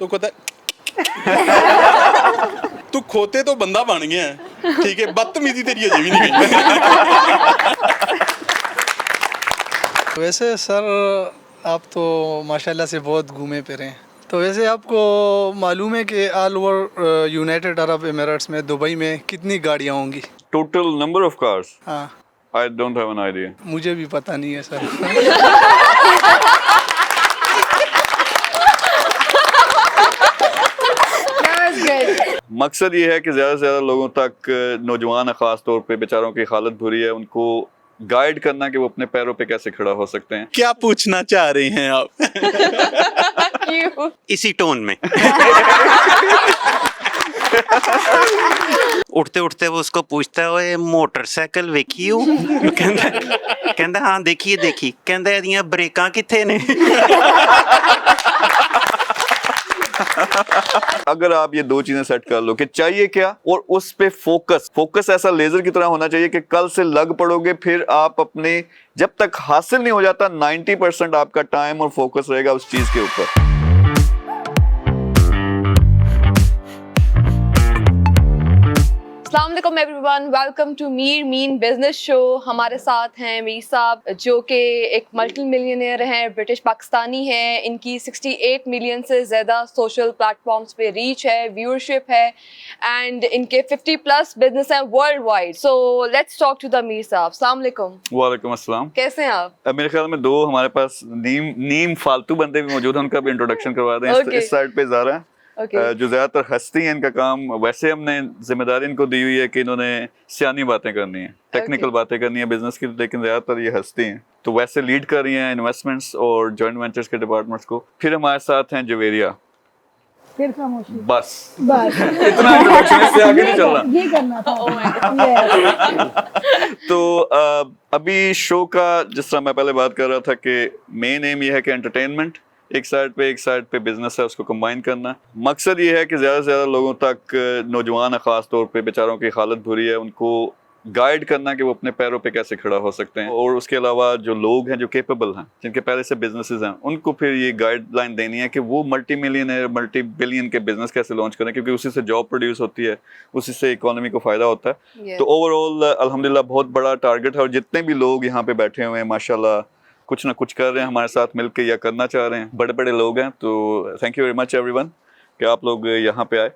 तो कहता तू खोते तो बंदा बन गया है, ठीक है, बदतमीजी तेरी अजे भी नहीं गई। वैसे सर आप तो माशाल्लाह से बहुत घूमे फिरे हैं, तो वैसे आपको मालूम है कि all over United Arab Emirates में दुबई में कितनी गाड़ियाँ होंगी? Total number of cars? हाँ, I don't have an idea. मुझे भी पता नहीं है सर। मकसद ये है कि ज़्यादा से ज़्यादा लोगों तक, नौजवान ख़ास तौर पे बेचारों की हालत बुरी है, उनको गाइड करना कि वो अपने पैरों पे कैसे खड़ा हो सकते हैं। क्या पूछना चाह रहे हैं आप? क्यों? इसी टोन में उठते उठते वो उसको पूछता है, ओए मोटरसाइकिल वेखी हो? कहता हाँ देखिए देखी, कहता एदियां ब्रेकां किथे ने? अगर आप ये दो चीजें सेट कर लो कि चाहिए क्या और उस पे फोकस ऐसा लेजर की तरह होना चाहिए कि कल से लग पड़ोगे, फिर आप अपने जब तक हासिल नहीं हो जाता 90% आपका टाइम और फोकस रहेगा उस चीज के ऊपर। अस्सलाम वालेकुम everyone, welcome to Mir means business show. हमारे साथ हैं मीर साहब जो कि एक मल्टी मिलियनियर हैं, ब्रिटिश पाकिस्तानी हैं। इनकी 68 मिलियन से ज़्यादा सोशल प्लेटफॉर्म्स पे रीच है, व्यूअरशिप है एंड इनके 50 प्लस बिजनेस हैं world wide. So let's talk to the Mir साहब। अस्सलाम वालेकुम। वालेकुम अस्सलाम। कैसे हैं आप? मेरे ख्याल में दो हमारे पास नीम फालतू बंदे भी मौजूद हैं, उनका भी इंट्रोडक्शन करवा दें। Okay. इस साइड पे ज़ारा है, जो ज़्यादातर हंसती हैं। इनका काम वैसे हमने जिम्मेदारी इनको दी हुई है कि इन्होंने सियानी बातें करनी है, टेक्निकल बातें करनी है बिजनेस की, लेकिन ज़्यादातर ये हंसती हैं। तो वैसे लीड कर रही हैं इन्वेस्टमेंट्स और जॉइंट वेंचर्स के डिपार्टमेंट्स को। फिर हमारे साथ हैं जवेरिया। फिर खामोशी बस इतना इंट्रोडक्शन, इससे आगे नहीं चलना। ये करना था। तो अभी शो का जिस तरह मैं पहले बात कर रहा था कि मेन एम ये है कि एंटरटेनमेंट एक साइड पे बिजनेस है, उसको कंबाइन करना। मकसद ये है कि ज़्यादा से ज़्यादा लोगों तक, नौजवान ख़ास तौर पे बेचारों की हालत बुरी है, उनको गाइड करना कि वो अपने पैरों पे कैसे खड़ा हो सकते हैं। और उसके अलावा जो लोग हैं जो केपेबल हैं, जिनके पहले से बिजनेसेस हैं, उनको फिर ये गाइडलाइन देनी है कि वो मल्टी मिलियनर मल्टी बिलियन के बिजनेस कैसे लॉन्च करें, क्योंकि उसी से जॉब प्रोड्यूस होती है, उसी से इकोनॉमी को फ़ायदा होता है। तो ओवरऑल अल्हम्दुलिल्लाह बहुत बड़ा टारगेट है, और जितने भी लोग यहाँ पे बैठे हुए हैं माशाल्लाह कुछ ना कुछ कर रहे हैं हमारे साथ मिलकर या करना चाह रहे हैं, बड़े बड़े लोग हैं। तो thank you very much everyone कि आप लोग यहाँ पे आए।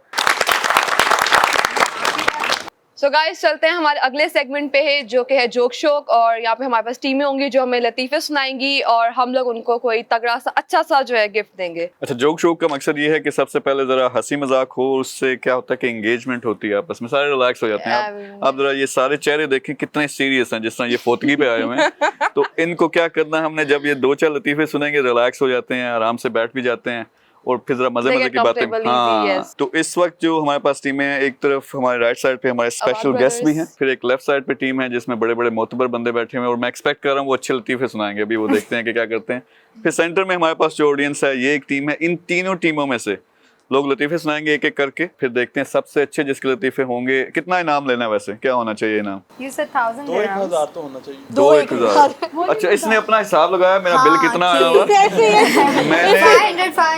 सो गाइस चलते हैं हमारे अगले सेगमेंट पे है जो कि है जोक शोक। और यहाँ पे हमारे पास टीमें होंगी जो हमें लतीफ़े सुनाएंगी और हम लोग उनको कोई तगड़ा सा अच्छा सा जो है गिफ्ट देंगे। अच्छा, जोक शो का मकसद ये है कि सबसे पहले जरा हंसी मजाक हो, उससे क्या होता है कि एंगेजमेंट होती है आपस में, सारे रिलैक्स हो जाते हैं। आप जरा ये सारे चेहरे देखें कितने सीरियस हैं, जिस तरह ये फोतगी पे आए हुए हैं। तो इनको क्या करना है हमने, जब ये दो चार लतीफे सुनेंगे रिलैक्स हो जाते हैं, आराम से बैठ भी जाते हैं और फिर जरा मजे मजे की बातें। हाँ, तो इस वक्त जो हमारे पास टीमें हैं, एक तरफ हमारे राइट साइड पे हमारे स्पेशल गेस्ट भी हैं, फिर एक लेफ्ट साइड पे टीम है जिसमें बड़े बड़े मोतबर बंदे बैठे हुए हैं, और मैं एक्सपेक्ट कर रहा हूँ वो अच्छे लतीफे सुनाएंगे। अभी वो देखते हैं कि क्या करते हैं। फिर सेंटर में हमारे पास जो ऑडियंस है, ये एक टीम है। इन तीनों टीमों में से लोग लतीफे सुनाएंगे एक एक करके, फिर देखते हैं सबसे अच्छे जिसके लतीफे होंगे। कितना इनाम लेना है, वैसे क्या होना चाहिए इनाम? You said 1000 तो 1000 तो होना चाहिए। 2-1000। अच्छा, इसने अपना हिसाब लगाया, मेरा बिल कितना आया हुआ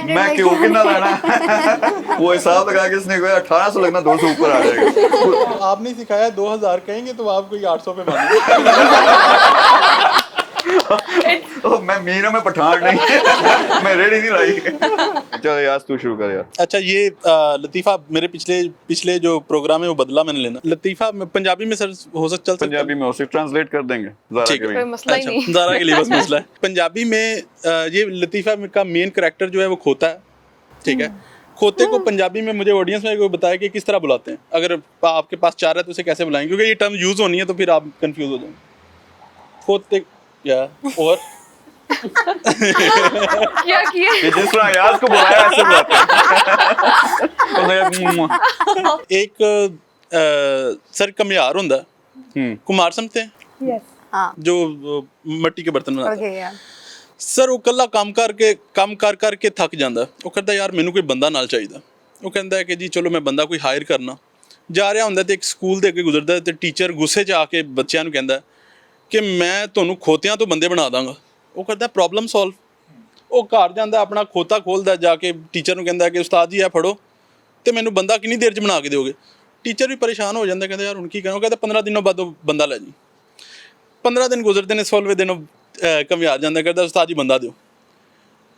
मैं क्यों कितना लाना वो हिसाब लगा के इसने कहा 1800 लगना, 200 ऊपर आ जाएगा। आपने सिखाया 2000 कहेंगे तो आप कोई 800 पे मानेंगे। मैं मीरा में पठान नहीं मैं रेडी नहीं लाई। चल यार तू शुरू कर यार। अच्छा, ये लतीफ़ा मेरे पिछले जो प्रोग्राम है वो बदला मैंने लेना। लतीफ़ा पंजाबी में सर हो सकता, चल पंजाबी में हो सकता, ट्रांसलेट कर देंगे ज़ारा के लिए। कोई मसला ही नहीं। ज़ारा के लिए बस मसला है। पंजाबी में ये लतीफ़ा का मेन कैरेक्टर जो है वो खोता है, ठीक है। खोते को पंजाबी में मुझे ऑडियंस में बताया कि किस तरह बुलाते हैं। अगर आपके पास चार है तो उसे कैसे बुलाएंगे, क्योंकि ये टर्म यूज़ होनी है तो फिर आप कंफ्यूज हो जाएंगे। खोते या और क्या किया? ये जिस तरह याद को बुलाया ऐसे बुलाते हैं। एक सर कमियार होता है, कुमार समझते हैं, Yes. जो मिट्टी के बर्तन बनाता है। Okay, yeah. सर वो कल्ला काम करके थक जाता है। वो कहता यार मैनू कोई बंदा नाल चाहिए। वो कहता है कि जी चलो मैं बंदा कोई हायर करना। जा रहा होंदा ते एक स्कूल दे अगे गुजरदा ते टीचर गुस्से च आके बच्चों कहता कि मैं ਤੁਹਾਨੂੰ खोतियां तो बंदे बना दांगा। वो कहता प्रॉब्लम सॉल्व। ਉਹ ਘਰ ਜਾਂਦਾ ਆਪਣਾ ਖੋਤਾ ਖੋਲਦਾ ਜਾ ਕੇ ਟੀਚਰ ਨੂੰ ਕਹਿੰਦਾ ਕਿ ਉਸਤਾਦ ਜੀ ਇਹ ਫੜੋ ਤੇ ਮੈਨੂੰ ਬੰਦਾ ਕਿੰਨੀ ਦੇਰ 'ਚ ਬਣਾ ਕੇ ਦਿਓਗੇ। ਟੀਚਰ ਵੀ ਪਰੇਸ਼ਾਨ ਹੋ ਜਾਂਦਾ, ਕਹਿੰਦਾ ਯਾਰ ਹੁਣ ਕੀ ਕਰਾਂ। ਉਹ ਕਹਿੰਦਾ 15 ਦਿਨੋਂ ਬਾਅਦ ਉਹ ਬੰਦਾ ਲੈ ਜੀ। 15 ਦਿਨ ਗੁਜ਼ਰਦੇ ਨੇ, 16ਵੇਂ ਦਿਨ ਘਮਿਆਰ ਜਾਂਦਾ, ਕਹਿੰਦਾ ਉਸਤਾਦ ਜੀ ਬੰਦਾ ਦਿਓ।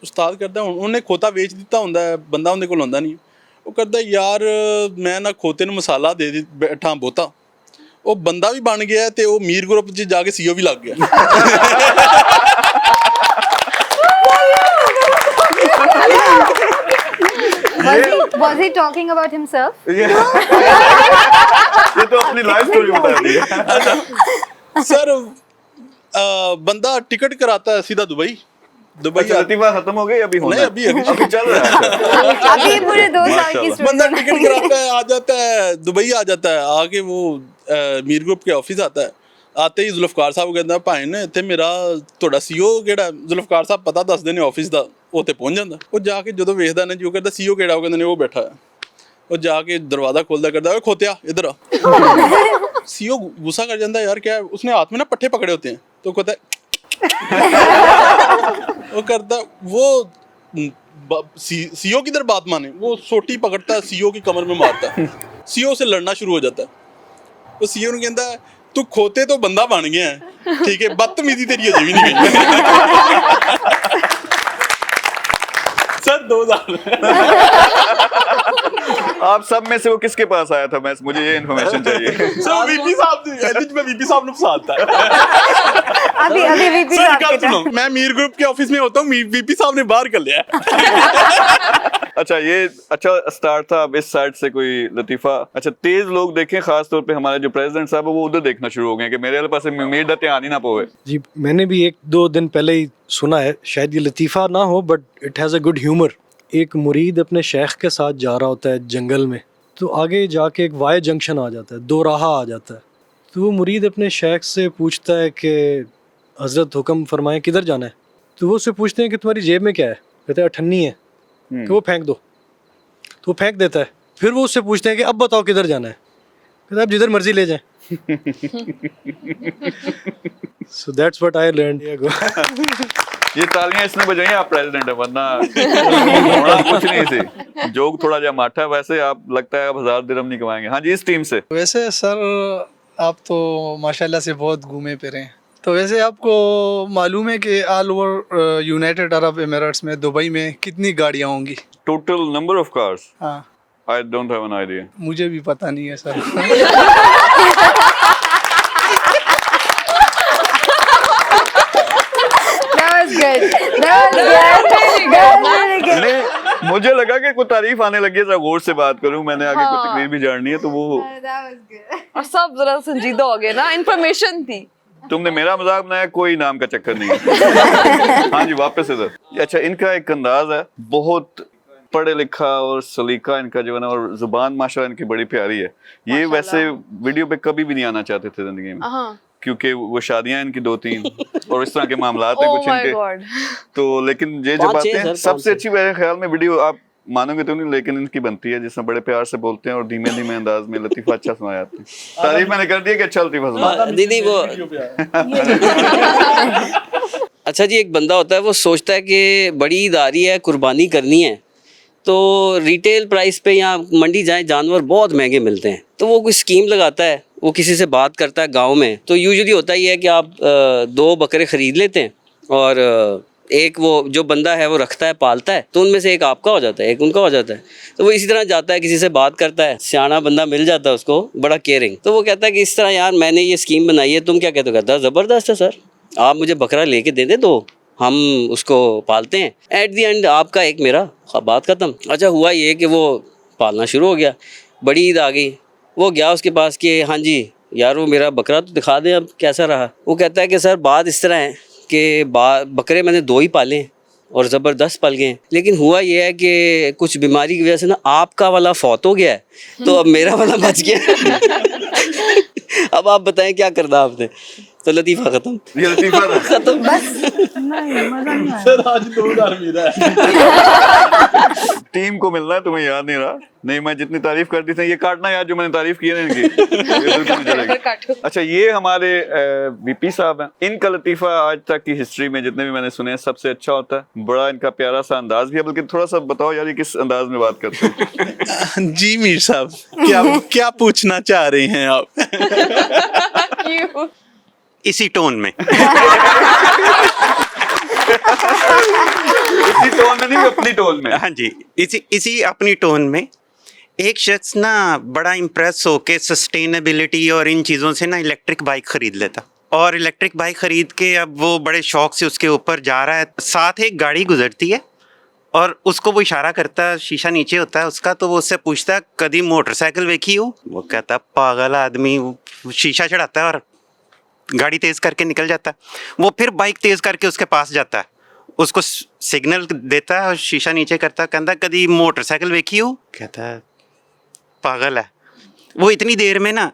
ਉਸਤਾਦ ਕਰਦਾ ਹੁਣ ਉਹਨੇ ਖੋਤਾ ਵੇਚ ਦਿੱਤਾ ਹੁੰਦਾ, ਬੰਦਾ ਉਹਦੇ ਕੋਲ ਹੁੰਦਾ ਨਹੀਂ। ਉਹ ਕਰਦਾ ਯਾਰ ਮੈਂ ਨਾ ਖੋਤੇ ਨੂੰ ਮਸਾਲਾ ਦੇ ਬੈਠਾ ਬਹੁਤਾ, ਉਹ ਬੰਦਾ ਵੀ ਬਣ ਗਿਆ ਤੇ ਉਹ ਮੀਰ ਗਰੁੱਪ 'ਚ ਜਾ ਕੇ CEO ਵੀ ਲੱਗ ਗਿਆ। Was he talking about himself? ये तो अपनी लाइफ स्टोरी बता दी है। सर बंदा टिकट कराता है सीधा दुबई। अच्छा, लतीफा खत्म हो गई अभी होना नहीं, है? अभी चल रहा है। अभी पूरे 2 साल की माशाल्लाह। बंदा स्टोरी। टिकट कराता है, आ जाता है दुबई, आ जाता है, आके वो मीर ग्रुप के ऑफिस आता है। आते ही जुल्फकार साहब कहता भाई ने इतने मेरा ਤੁਹਾਡਾ CEO ਕਿਹੜਾ। जुल्फकार साहब पता ਦੱਸਦੇ ਨੇ ਆਫਿਸ ਦਾ, ਉਹ ਤੇ ਪਹੁੰਚ ਜਾਂਦਾ। ਉਹ ਜਾ ਕੇ ਜਦੋਂ ਵੇਖਦਾ ਨੇ ਜੋ ਕਰਦਾ CEO ਕਿਹੜਾ, ਉਹ ਕਹਿੰਦੇ ਨੇ ਉਹ ਬੈਠਾ ਹੈ। ਉਹ ਜਾ ਕੇ ਦਰਵਾਜ਼ਾ ਖੋਲਦਾ करदा ओए खोतिया इधर आ। CEO गुस्सा कर जाता यार क्या, उसने हाथ में ना पट्टे पकड़े होते हैं तो कहता है वो करता वो CEO किधर बात माने, वो सोटी पकड़ता है CEO की कमर में मारता है। CEO से लड़ना शुरू हो जाता है। वो CEO ने कहता है तू खोते तो बंदा बन गया है, ठीक है, बदतमीजी तेरी अजे भी नहीं गई। सर 2000 आप सब में से वो किसके पास आया था? मुझे ये इन्फॉर्मेशन चाहिए। सर वीपी साहब में वीपी साहब ने फसाता है। अभी VP सर साहब गल के सुनो, मैं मीर ग्रुप के ऑफिस में होता हूँ, वीपी साहब ने बाहर कर लिया है। अच्छा, ये अच्छा स्टार्ट था। अब इस साइड से कोई लतीफा, अच्छा तेज लोग देखें, खास तौर पे हमारे जो प्रेसिडेंट साहब है वो उधर देखना शुरू हो गए कि मेरे वाले पास उम्मीद है ध्यान ही ना पोवे। जी, मैंने भी 1-2 दिन पहले ही सुना है, शायद ये लतीफ़ा ना हो but it has a good humour. एक मुरीद अपने शेख के साथ जा रहा होता है जंगल में, तो आगे जाके एक वाई जंक्शन आ जाता है, 2 राह आ जाता है। तो वो मुरीद अपने शेख से पूछता है कि हज़रत हुक्म फरमाएं किधर जाना है। तो वो उससे पूछते हैं कि तुम्हारी जेब में क्या है। कहते हैं अठन्नी है। कि वो फेंक दो। तो वो फेंक देता है। फिर वो उससे पूछते हैं कि अब बताओ किधर जाना है। कहता है आप जिधर मर्जी ले जाएं। So that's what I learned. ये तालियां इसने बजाई, आप प्रेसिडेंट है, वरना होना कुछ नहीं थी। जोक थोड़ा जा माठा है, वैसे आप लगता है आप 1000 दिरहम नहीं कमाएंगे। हाँ जी, इस टीम से वैसे सर आप तो माशाल्लाह से बहुत घूमे फिरे हैं, तो वैसे आपको मालूम है कि all over United Arab Emirates में दुबई में कितनी गाड़ियाँ होंगी? टोटल नंबर ऑफ कार्स हाँ, I don't have an idea. मुझे भी पता नहीं है sir. That was good. That was good. That was really good. नहीं, मुझे लगा कि कोई तारीफ आने लगी है, जरा गौर से बात करूं। मैंने आगे कुछ हाँ। तकरीर भी जाननी है, तो वो That was good. और सब जरा संजीदा हो गए ना, इन्फॉर्मेशन थी। तुमने मेरा मजाक बनाया, कोई नाम का चक्कर नहीं है। हाँ जी, वापस इधर। अच्छा, इनका एक अंदाज है, बहुत पढ़े लिखा और सलीका इनका जो है ना, और जुबान माशाल्लाह इनकी बड़ी प्यारी है। ये वैसे वीडियो पे कभी भी नहीं आना चाहते थे जिंदगी में, हाँ। क्योंकि वो शादियां इनकी 2-3 और इस तरह के मामलात हैं Oh कुछ my इनके। God. तो लेकिन ये जो 5-6 बातें सर, सबसे 5-6 अच्छी मेरे ख्याल में वीडियो, आप मानोगे तो नहीं, लेकिन इनकी बनती है जिसमें बड़े प्यार से बोलते हैं और धीमे धीमे अंदाज में लतीफा अच्छा सुनाया जाता है। तारीफ मैंने कर दी है कि अच्छा लतीफा सुना। दीदी वो अच्छा जी, एक बंदा होता है वो सोचता है कि बड़ी ईद आ रही है, कुर्बानी करनी है, तो रिटेल प्राइस पे या मंडी जाए जानवर बहुत महंगे मिलते हैं, तो वो कोई स्कीम लगाता है, वो किसी से बात करता है गांव में। तो यूजुअली होता ही है कि आप 2 बकरे ख़रीद लेते हैं और एक वो जो बंदा है वो रखता है, पालता है, तो उनमें से एक आपका हो जाता है, एक उनका हो जाता है। तो वो इसी तरह जाता है, किसी से बात करता है, सियाना बंदा मिल जाता है उसको, बड़ा केयरिंग। तो वो कहता है कि इस तरह यार मैंने ये स्कीम बनाई है, तुम क्या कहते हो? कहता है ज़बरदस्त है सर, आप मुझे बकरा लेके दे दे, तो हम उसको पालते हैं, एट दी एंड आपका एक मेरा, बात ख़त्म। अच्छा, हुआ ये कि वो पालना शुरू हो गया, बड़ी ईद आ गई, वो गया उसके पास कि हाँ जी यार वो मेरा बकरा तो दिखा दें अब कैसा रहा। वो कहता है कि सर बात इस तरह है कि बकरे मैंने 2 ही पाले हैं और ज़बरदस्त पल गए हैं, लेकिन हुआ ये है कि कुछ बीमारी की वजह से ना आपका वाला फौत हो गया है, तो अब मेरा वाला बच गया। अब आप बताएं क्या करना आपने। तो लतीफ़ा खत्म। ये लतीफा था। खत्म बस। नहीं मजा नहीं आया। सर आज 2000 मिला है। टीम को मिलना है, तुम्हें याद नहीं रहा। नहीं, मैं जितनी तारीफ करती थी, ये काटना यार जो मैंने तारीफ की है ना इनकी, ये बिल्कुल नहीं चलेगी। काटो। अच्छा, ये हमारे वीपी साहब हैं। इनका लतीफा आज तक की हिस्ट्री में जितने भी मैंने सुने हैं सबसे अच्छा होता है। बड़ा इनका प्यारा सा अंदाज भी है, बल्कि थोड़ा सा बताओ यार ये किस अंदाज में बात करते हैं। जी मीर साहब, क्या क्या पूछना चाह रहे हैं आप? क्यों? इसी टोन में। इसी टोन में नहीं, अपनी टोन में। हाँ जी, इसी अपनी टोन में। एक शख्स ना बड़ा इम्प्रेस होके सस्टेनेबिलिटी और इन चीज़ों से ना इलेक्ट्रिक बाइक खरीद लेता, और इलेक्ट्रिक बाइक खरीद के अब वो बड़े शौक से उसके ऊपर जा रहा है। साथ एक गाड़ी गुजरती है और उसको वो इशारा करता है, शीशा नीचे होता है उसका, तो वो उससे पूछता है कभी मोटरसाइकिल देखी हो? वो कहता है पागल आदमी। वो शीशा चढ़ाता है और गाड़ी तेज़ करके निकल जाता है। वो फिर बाइक तेज़ करके उसके पास जाता है, उसको सिग्नल देता है और शीशा नीचे करता है, कहता कभी मोटरसाइकिल देखी हो? कहता है पागल है। वो इतनी देर में ना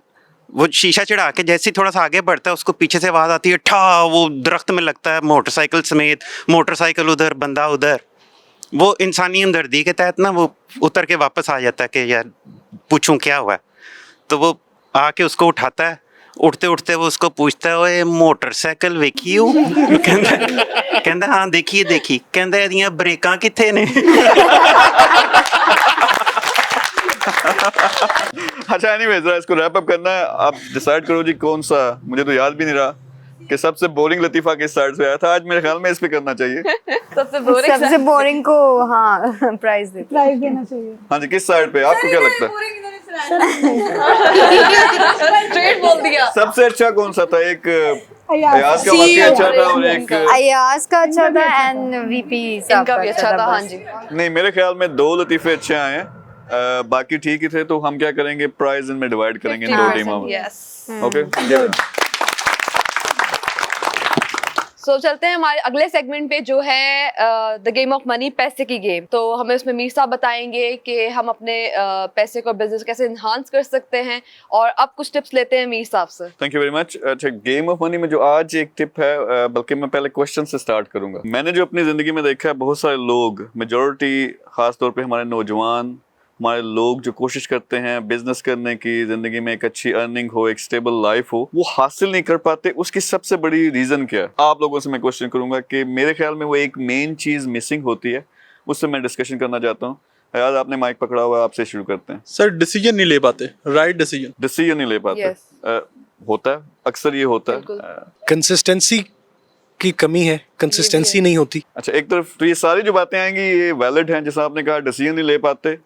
वो शीशा चढ़ा के जैसे ही थोड़ा सा आगे बढ़ता है, उसको पीछे से आवाज़ आती है ठा, वो दरख्त में लगता है मोटरसाइकिल समेत। मोटरसाइकिल उधर, बंदा उधर। वो इंसानी हमदर्दी के तहत ना वो उतर के वापस आ जाता है कि यार पूछूं क्या हुआ है। तो वो आके उसको उठाता है, उठते उठते वो उसको पूछता है ओए मोटरसाइकिल देखी हो? कहता हाँ देखी कहता एदियां ब्रेकां किथे ने? अच्छा, एनीवे जरा इसको रैप अप करना है। आप डिसाइड करो जी कौन सा, मुझे तो याद भी नहीं रहा कि सबसे बोरिंग लतीफा किस साइड से आया था। आज मेरे ख्याल में इस पे करना चाहिए। सबसे बोरिंग को हाँ प्राइज देना चाहिए। हाँ जी, किस साइड पे, आपको क्या लगता है? स्ट्रेट बोल दिया। सबसे अच्छा कौन सा था? एक अयाज का वाकई अच्छा था और एक अयाज का अच्छा था एंड वीपी साहब इनका भी अच्छा था। हाँ बस। जी। नहीं, मेरे ख्याल में 2 लतीफे अच्छे आए हैं, बाकी ठीक ही थे। तो हम क्या करेंगे, प्राइज इनमें डिवाइड करेंगे इन 2 टीमों में। यस। ओके, सो चलते हैं हमारे अगले सेगमेंट पे जो है द गेम ऑफ मनी, पैसे की गेम। तो हमें उसमें मीर साहब बताएंगे कि हम अपने पैसे को बिजनेस कैसे इन्हांस कर सकते हैं, और अब कुछ टिप्स लेते हैं मीर साहब से। Thank you very much. अच्छा, गेम ऑफ मनी में जो आज एक टिप है, बल्कि मैं पहले क्वेश्चन से स्टार्ट करूंगा। मैंने जो अपनी जिंदगी में देखा है, बहुत सारे लोग, मेजोरिटी खास तौर पे हमारे नौजवान, हमारे लोग जो कोशिश करते हैं बिजनेस करने की, जिंदगी में एक अच्छी अर्निंग हो, एक स्टेबल लाइफ हो, वो हासिल नहीं कर पाते। उसकी सबसे बड़ी रीजन क्या है? आप लोगों से मैं क्वेश्चन करूंगा कि मेरे ख्याल में वो एक मेन चीज मिसिंग होती है, उससे मैं डिस्कशन करना चाहता हूँ। यार आपने माइक पकड़ा हुआ है, आपसे शुरू करते हैं। सर डिसीजन नहीं ले पाते, राइट डिसीजन नहीं ले पाते। Yes. होता है, अक्सर ये होता है। कंसिस्टेंसी की कमी है, कंसिस्टेंसी नहीं होती। अच्छा, एक तरफ तो ये सारी जो बातें आएंगी ये वैलिड हैं, जैसा आपने कहा डिसीजन नहीं ले पाते।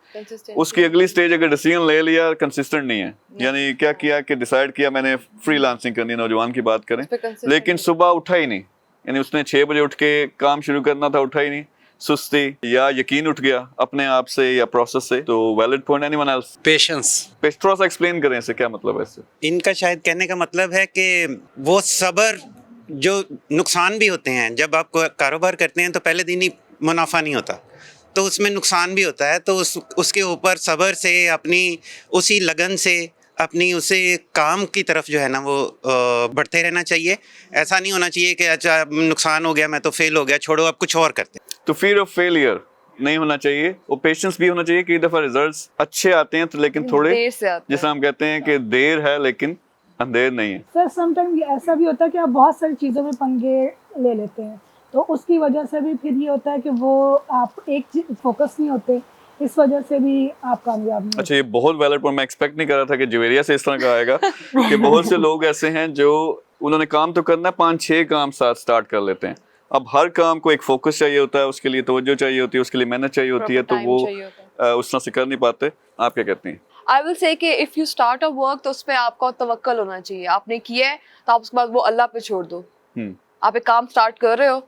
उसकी अगली स्टेज, अगर डिसीजन ले लिया, कंसिस्टेंट नहीं है, यानी क्या किया कि डिसाइड किया मैंने फ्रीलांसिंग करनी है, नौजवान की बात करें, लेकिन सुबह उठा ही नहीं, यानी उसने 6 बजे उठ के काम शुरू करना था, उठा ही नहीं, सुस्ती या यकीन उठ गया अपने आप से या प्रोसेस से। तो valid point. Anyone else? Patience. थोड़ा सा एक्सप्लेन करें इसे, क्या मतलब है इससे? इनका शायद कहने का मतलब है कि वो सब्र, जो नुकसान भी होते हैं जब आप कारोबार करते हैं तो पहले दिन ही मुनाफा नहीं होता, तो उसमें नुकसान भी होता है। तो उसके ऊपर सब्र से, अपनी उसी लगन से, अपनी उसे काम की तरफ जो है ना वो बढ़ते रहना चाहिए। ऐसा नहीं होना चाहिए कि अच्छा नुकसान हो गया, मैं तो फेल हो गया, छोड़ो अब कुछ और करते हैं। तो फियर ऑफ फेलियर नहीं होना चाहिए, और पेशेंस भी होना चाहिए। कई दफा रिजल्ट्स अच्छे आते हैं तो लेकिन थोड़े देर से आते हैं। जैसा हम कहते हैं कि देर है लेकिन अंधेर नहीं है। सर समटाइम ऐसा भी होता है कि आप बहुत सारी चीज़ों में पंगे ले लेते हैं, तो उसकी वजह से भी फिर ये होता है कि वो आप एक फोकस नहीं होते, इस वजह से भी आप कामयाब नहीं। अच्छा, ये बहुत वैलिड पॉइंट। मैं एक्सपेक्ट नहीं कर रहा था कि जवेरिया से इस तरह का आएगा कि बहुत से लोग ऐसे हैं जो उन्होंने काम तो करना है, 5-6 काम साथ स्टार्ट कर लेते हैं। अब हर काम को एक फोकस चाहिए होता है, उसके लिए तवज्जो चाहिए होती है, उसके लिए मेहनत चाहिए होती है, तो वो उस तरह से कर नहीं पाते। आप क्या कहते हैं? आई विल से कि if you start a work तो उस पर आपका तवक्कल होना चाहिए। आपने किया है तो आप उसके बाद वो अल्लाह पे छोड़ दो। आप एक काम स्टार्ट कर रहे हो,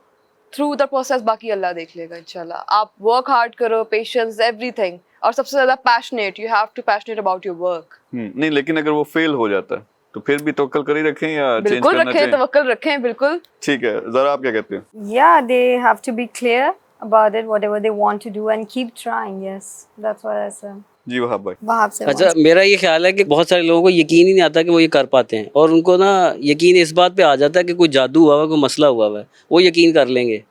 थ्रू द प्रोसेस बाकी अल्लाह देख लेगा इंशाल्लाह। आप वर्क हार्ड करो, पेशेंस, एवरीथिंग, और सबसे ज्यादा passionate, you have to passionate about your work. नहीं, लेकिन अगर वो फेल हो जाता है तो फिर भी तवक्कल कर ही रखें या चेंज बिल्कुल करना रखें, चाहिए? तवक्कल रखें, बिल्कुल। ठीक है, जरा आप क्या कहते हैं? Yeah, they have to be clear about it, whatever they want to do, and keep trying. Yes, that's what I said. जी वहाब भाई। Wahab se अच्छा, मेरा ये ख्याल है कि बहुत सारे लोगों को यकीन ही नहीं आता कि वो ये कर पाते हैं, और उनको ना यकीन इस बात पे आ जाता है कि कोई जादू हुआ हुआ है, कोई मसला हुआ हुआ है, वो यकीन कर लेंगे,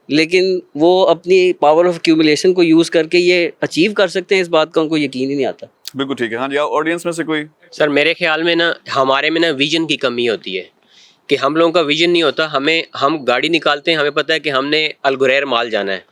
लेकिन वो अपनी पावर ऑफ एक्यूमुलेशन को यूज़ करके ये अचीव कर सकते हैं, इस बात का उनको यकीन ही नहीं आता। बिल्कुल ठीक है। हाँ जी, ऑडियंस में से कोई? सर मेरे ख्याल में ना हमारे में ना विजन की कमी होती है कि हम लोगों का विजन नहीं होता। हम गाड़ी निकालते हैं, हमें पता है कि हमने अलगुरैर माल जाना है,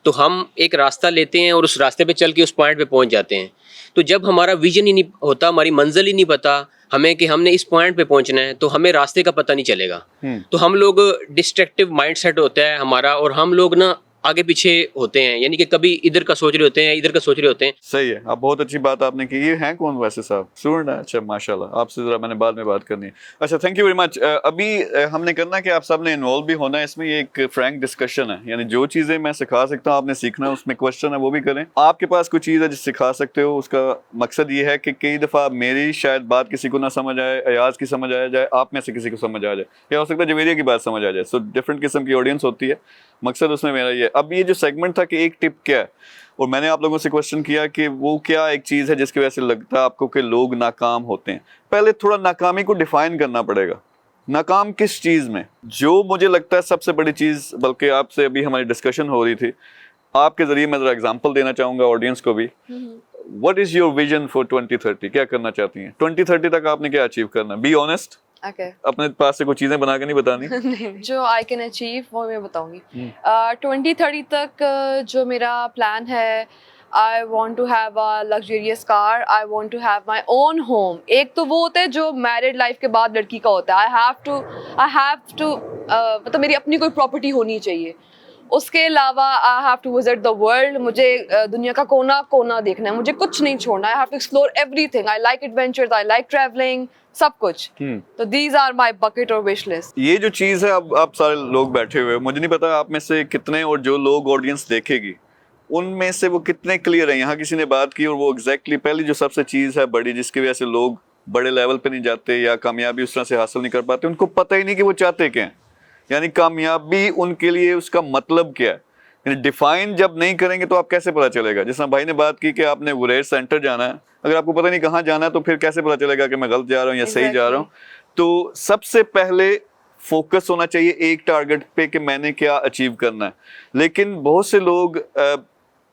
तो हम एक रास्ता लेते हैं और उस रास्ते पे चल के उस पॉइंट पे पहुंच जाते हैं। तो जब हमारा विजन ही नहीं होता, हमारी मंजिल ही नहीं पता हमें कि हमने इस पॉइंट पे पहुंचना है, तो हमें रास्ते का पता नहीं चलेगा। तो हम लोग डिस्ट्रक्टिव माइंडसेट होता है हमारा, और हम लोग ना आगे पीछे होते हैं, यानी कि कभी इधर का सोच रहे होते हैं, इधर का सोच रहे होते हैं। सही है, आप बहुत अच्छी बात आपने की। ये हैं कौन वैसे साहब? स्टूडेंट है? अच्छा माशाल्लाह, आपसे जरा मैंने बाद में बात करनी है। अच्छा, थैंक यू वेरी मच। अभी हमने करना है कि आप सब ने इन्वॉल्व भी होना है इसमें। ये एक फ्रैंक डिस्कशन है, यानी जो चीज़ें मैं सिखा सकता हूँ आपने सीखना है, उसमें क्वेश्चन है वो भी करें। आपके पास कोई चीज़ है जिस सिखा सकते हो, उसका मकसद ये है कि कई दफ़ा मेरी शायद बात किसी को ना समझ आए, अयाज की समझ आ जाए, आप में से किसी को समझ आ जाए, या हो सकता है जवेरिया की बात समझ आ जाए। सो डिफरेंट किस्म की ऑडियंस होती है, मकसद उसमें मेरा ये। अब ये जो सेगमेंट था कि एक टिप क्या है, और मैंने आप लोगों से क्वेश्चन किया कि वो क्या एक चीज़ है जिसकी वजह से लगता है आपको कि लोग नाकाम होते हैं। पहले थोड़ा नाकामी को डिफाइन करना पड़ेगा। नाकाम किस चीज़ में? जो मुझे लगता है सबसे बड़ी चीज़, बल्कि आपसे अभी हमारी डिस्कशन हो रही थी, आपके ज़रिए मैं ज़रा एग्जाम्पल देना चाहूँगा ऑडियंस को भी। What is your vision for 2030? क्या करना चाहती हैं 2030 तक? आपने क्या अचीव करना? Be honest. Okay. अपने पास से कुछ चीज़ें बना के नहीं बतानी। जो आई कैन अचीव वो मैं बताऊंगी। 2030 तक जो मेरा प्लान है, I want to have a luxurious car, I want to have my own home. एक तो वो होता है जो मैरिड लाइफ के बाद लड़की का होता है, आई हैव टू मतलब मेरी अपनी कोई प्रॉपर्टी होनी चाहिए। उसके अलावा I have to visit the world. मुझे दुनिया का कोना कोना देखना है, मुझे कुछ नहीं छोड़ना। I have to explore everything. I like adventures, I like travelling, सब कुछ। तो दीज आर माई बकेट और विश लिस्ट। ये जो चीज़ है, अब आप सारे लोग बैठे हुए, मुझे नहीं पता आप में से कितने, और जो लोग ऑडियंस देखेगी उनमें से वो कितने क्लियर है। यहाँ किसी ने बात की और वो एग्जैक्टली पहली जो सबसे चीज़ है बड़ी, जिसकी वजह से लोग बड़े लेवल पे नहीं जाते या कामयाबी उस तरह से हासिल नहीं कर पाते, उनको पता ही नहीं कि वो चाहते क्या हैं। यानी कामयाबी उनके लिए उसका मतलब क्या है, यानी डिफाइन जब नहीं करेंगे तो आप कैसे पता चलेगा? जिस तरह भाई ने बात की कि आपने गुरेज सेंटर जाना है, अगर आपको पता नहीं कहाँ जाना है तो फिर कैसे पता चलेगा कि मैं गलत जा रहा हूँ या सही जा रहा हूँ? तो सबसे पहले फोकस होना चाहिए एक टारगेट पे कि मैंने क्या अचीव करना है। लेकिन बहुत से लोग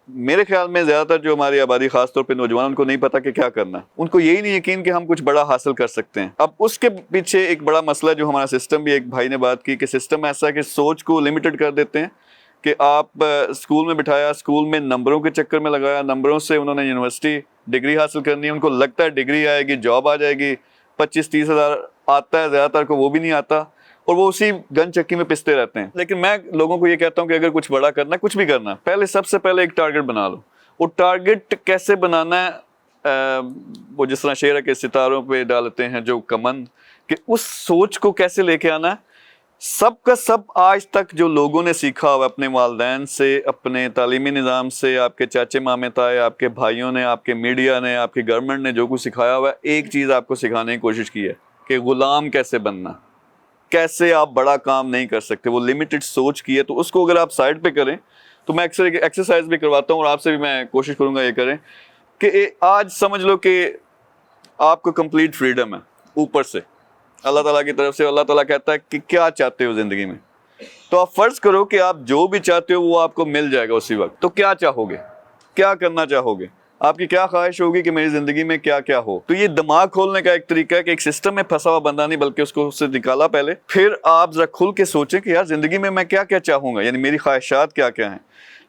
मेरे ख्याल में ज़्यादातर जो हमारी आबादी, खासतौर पे नौजवान, उनको नहीं पता कि क्या करना है। उनको यही नहीं यकीन कि हम कुछ बड़ा हासिल कर सकते हैं। अब उसके पीछे एक बड़ा मसला जो हमारा सिस्टम, भी एक भाई ने बात की कि सिस्टम ऐसा है कि सोच को लिमिटेड कर देते हैं कि आप स्कूल में बिठाया, स्कूल में नंबरों के चक्कर में लगाया, नंबरों से उन्होंने यूनिवर्सिटी डिग्री हासिल करनी है, उनको लगता है डिग्री आएगी, जॉब आ जाएगी, 25-30 हज़ार आता है, ज़्यादातर को वो भी नहीं आता, और वो उसी गन चक्की में पिसते रहते हैं। लेकिन मैं लोगों को ये कहता हूँ कि अगर कुछ बड़ा करना है, कुछ भी करना है, पहले सबसे पहले एक टारगेट बना लो। वो टारगेट कैसे बनाना है? वो जिस तरह शेर है कि सितारों पे डालते हैं जो कमन, कि उस सोच को कैसे लेके आना है। सब का सब आज तक जो लोगों ने सीखा हुआ अपने वालिदैन से, अपने तालीमी निज़ाम से, आपके चाचे मामे ताए, आपके भाइयों ने, आपके मीडिया ने, आपकी गवर्नमेंट ने जो कुछ सिखाया हुआ है, एक चीज़ आपको सिखाने की कोशिश की है कि ग़ुलाम कैसे बनना, कैसे आप बड़ा काम नहीं कर सकते। वो लिमिटेड सोच की है, तो उसको अगर आप साइड पे करें, तो मैं अक्सर एक्सरसाइज भी करवाता हूँ और आपसे भी मैं कोशिश करूँगा ये करें कि आज समझ लो कि आपको कंप्लीट फ्रीडम है ऊपर से, अल्लाह ताला की तरफ से। अल्लाह ताला कहता है कि क्या चाहते हो ज़िंदगी में, तो आप फ़र्ज़ करो कि आप जो भी चाहते हो वो आपको मिल जाएगा उसी वक्त। तो क्या चाहोगे, क्या करना चाहोगे, आपकी क्या ख्वाहिश होगी कि मेरी ज़िंदगी में क्या क्या हो? तो ये दिमाग खोलने का एक तरीका है कि एक सिस्टम में फंसा हुआ बंदा नहीं, बल्कि उसको उससे निकाला पहले, फिर आप ज़रा खुल के सोचें कि यार ज़िंदगी में मैं क्या क्या चाहूँगा, यानी मेरी ख्वाहिशात क्या क्या हैं।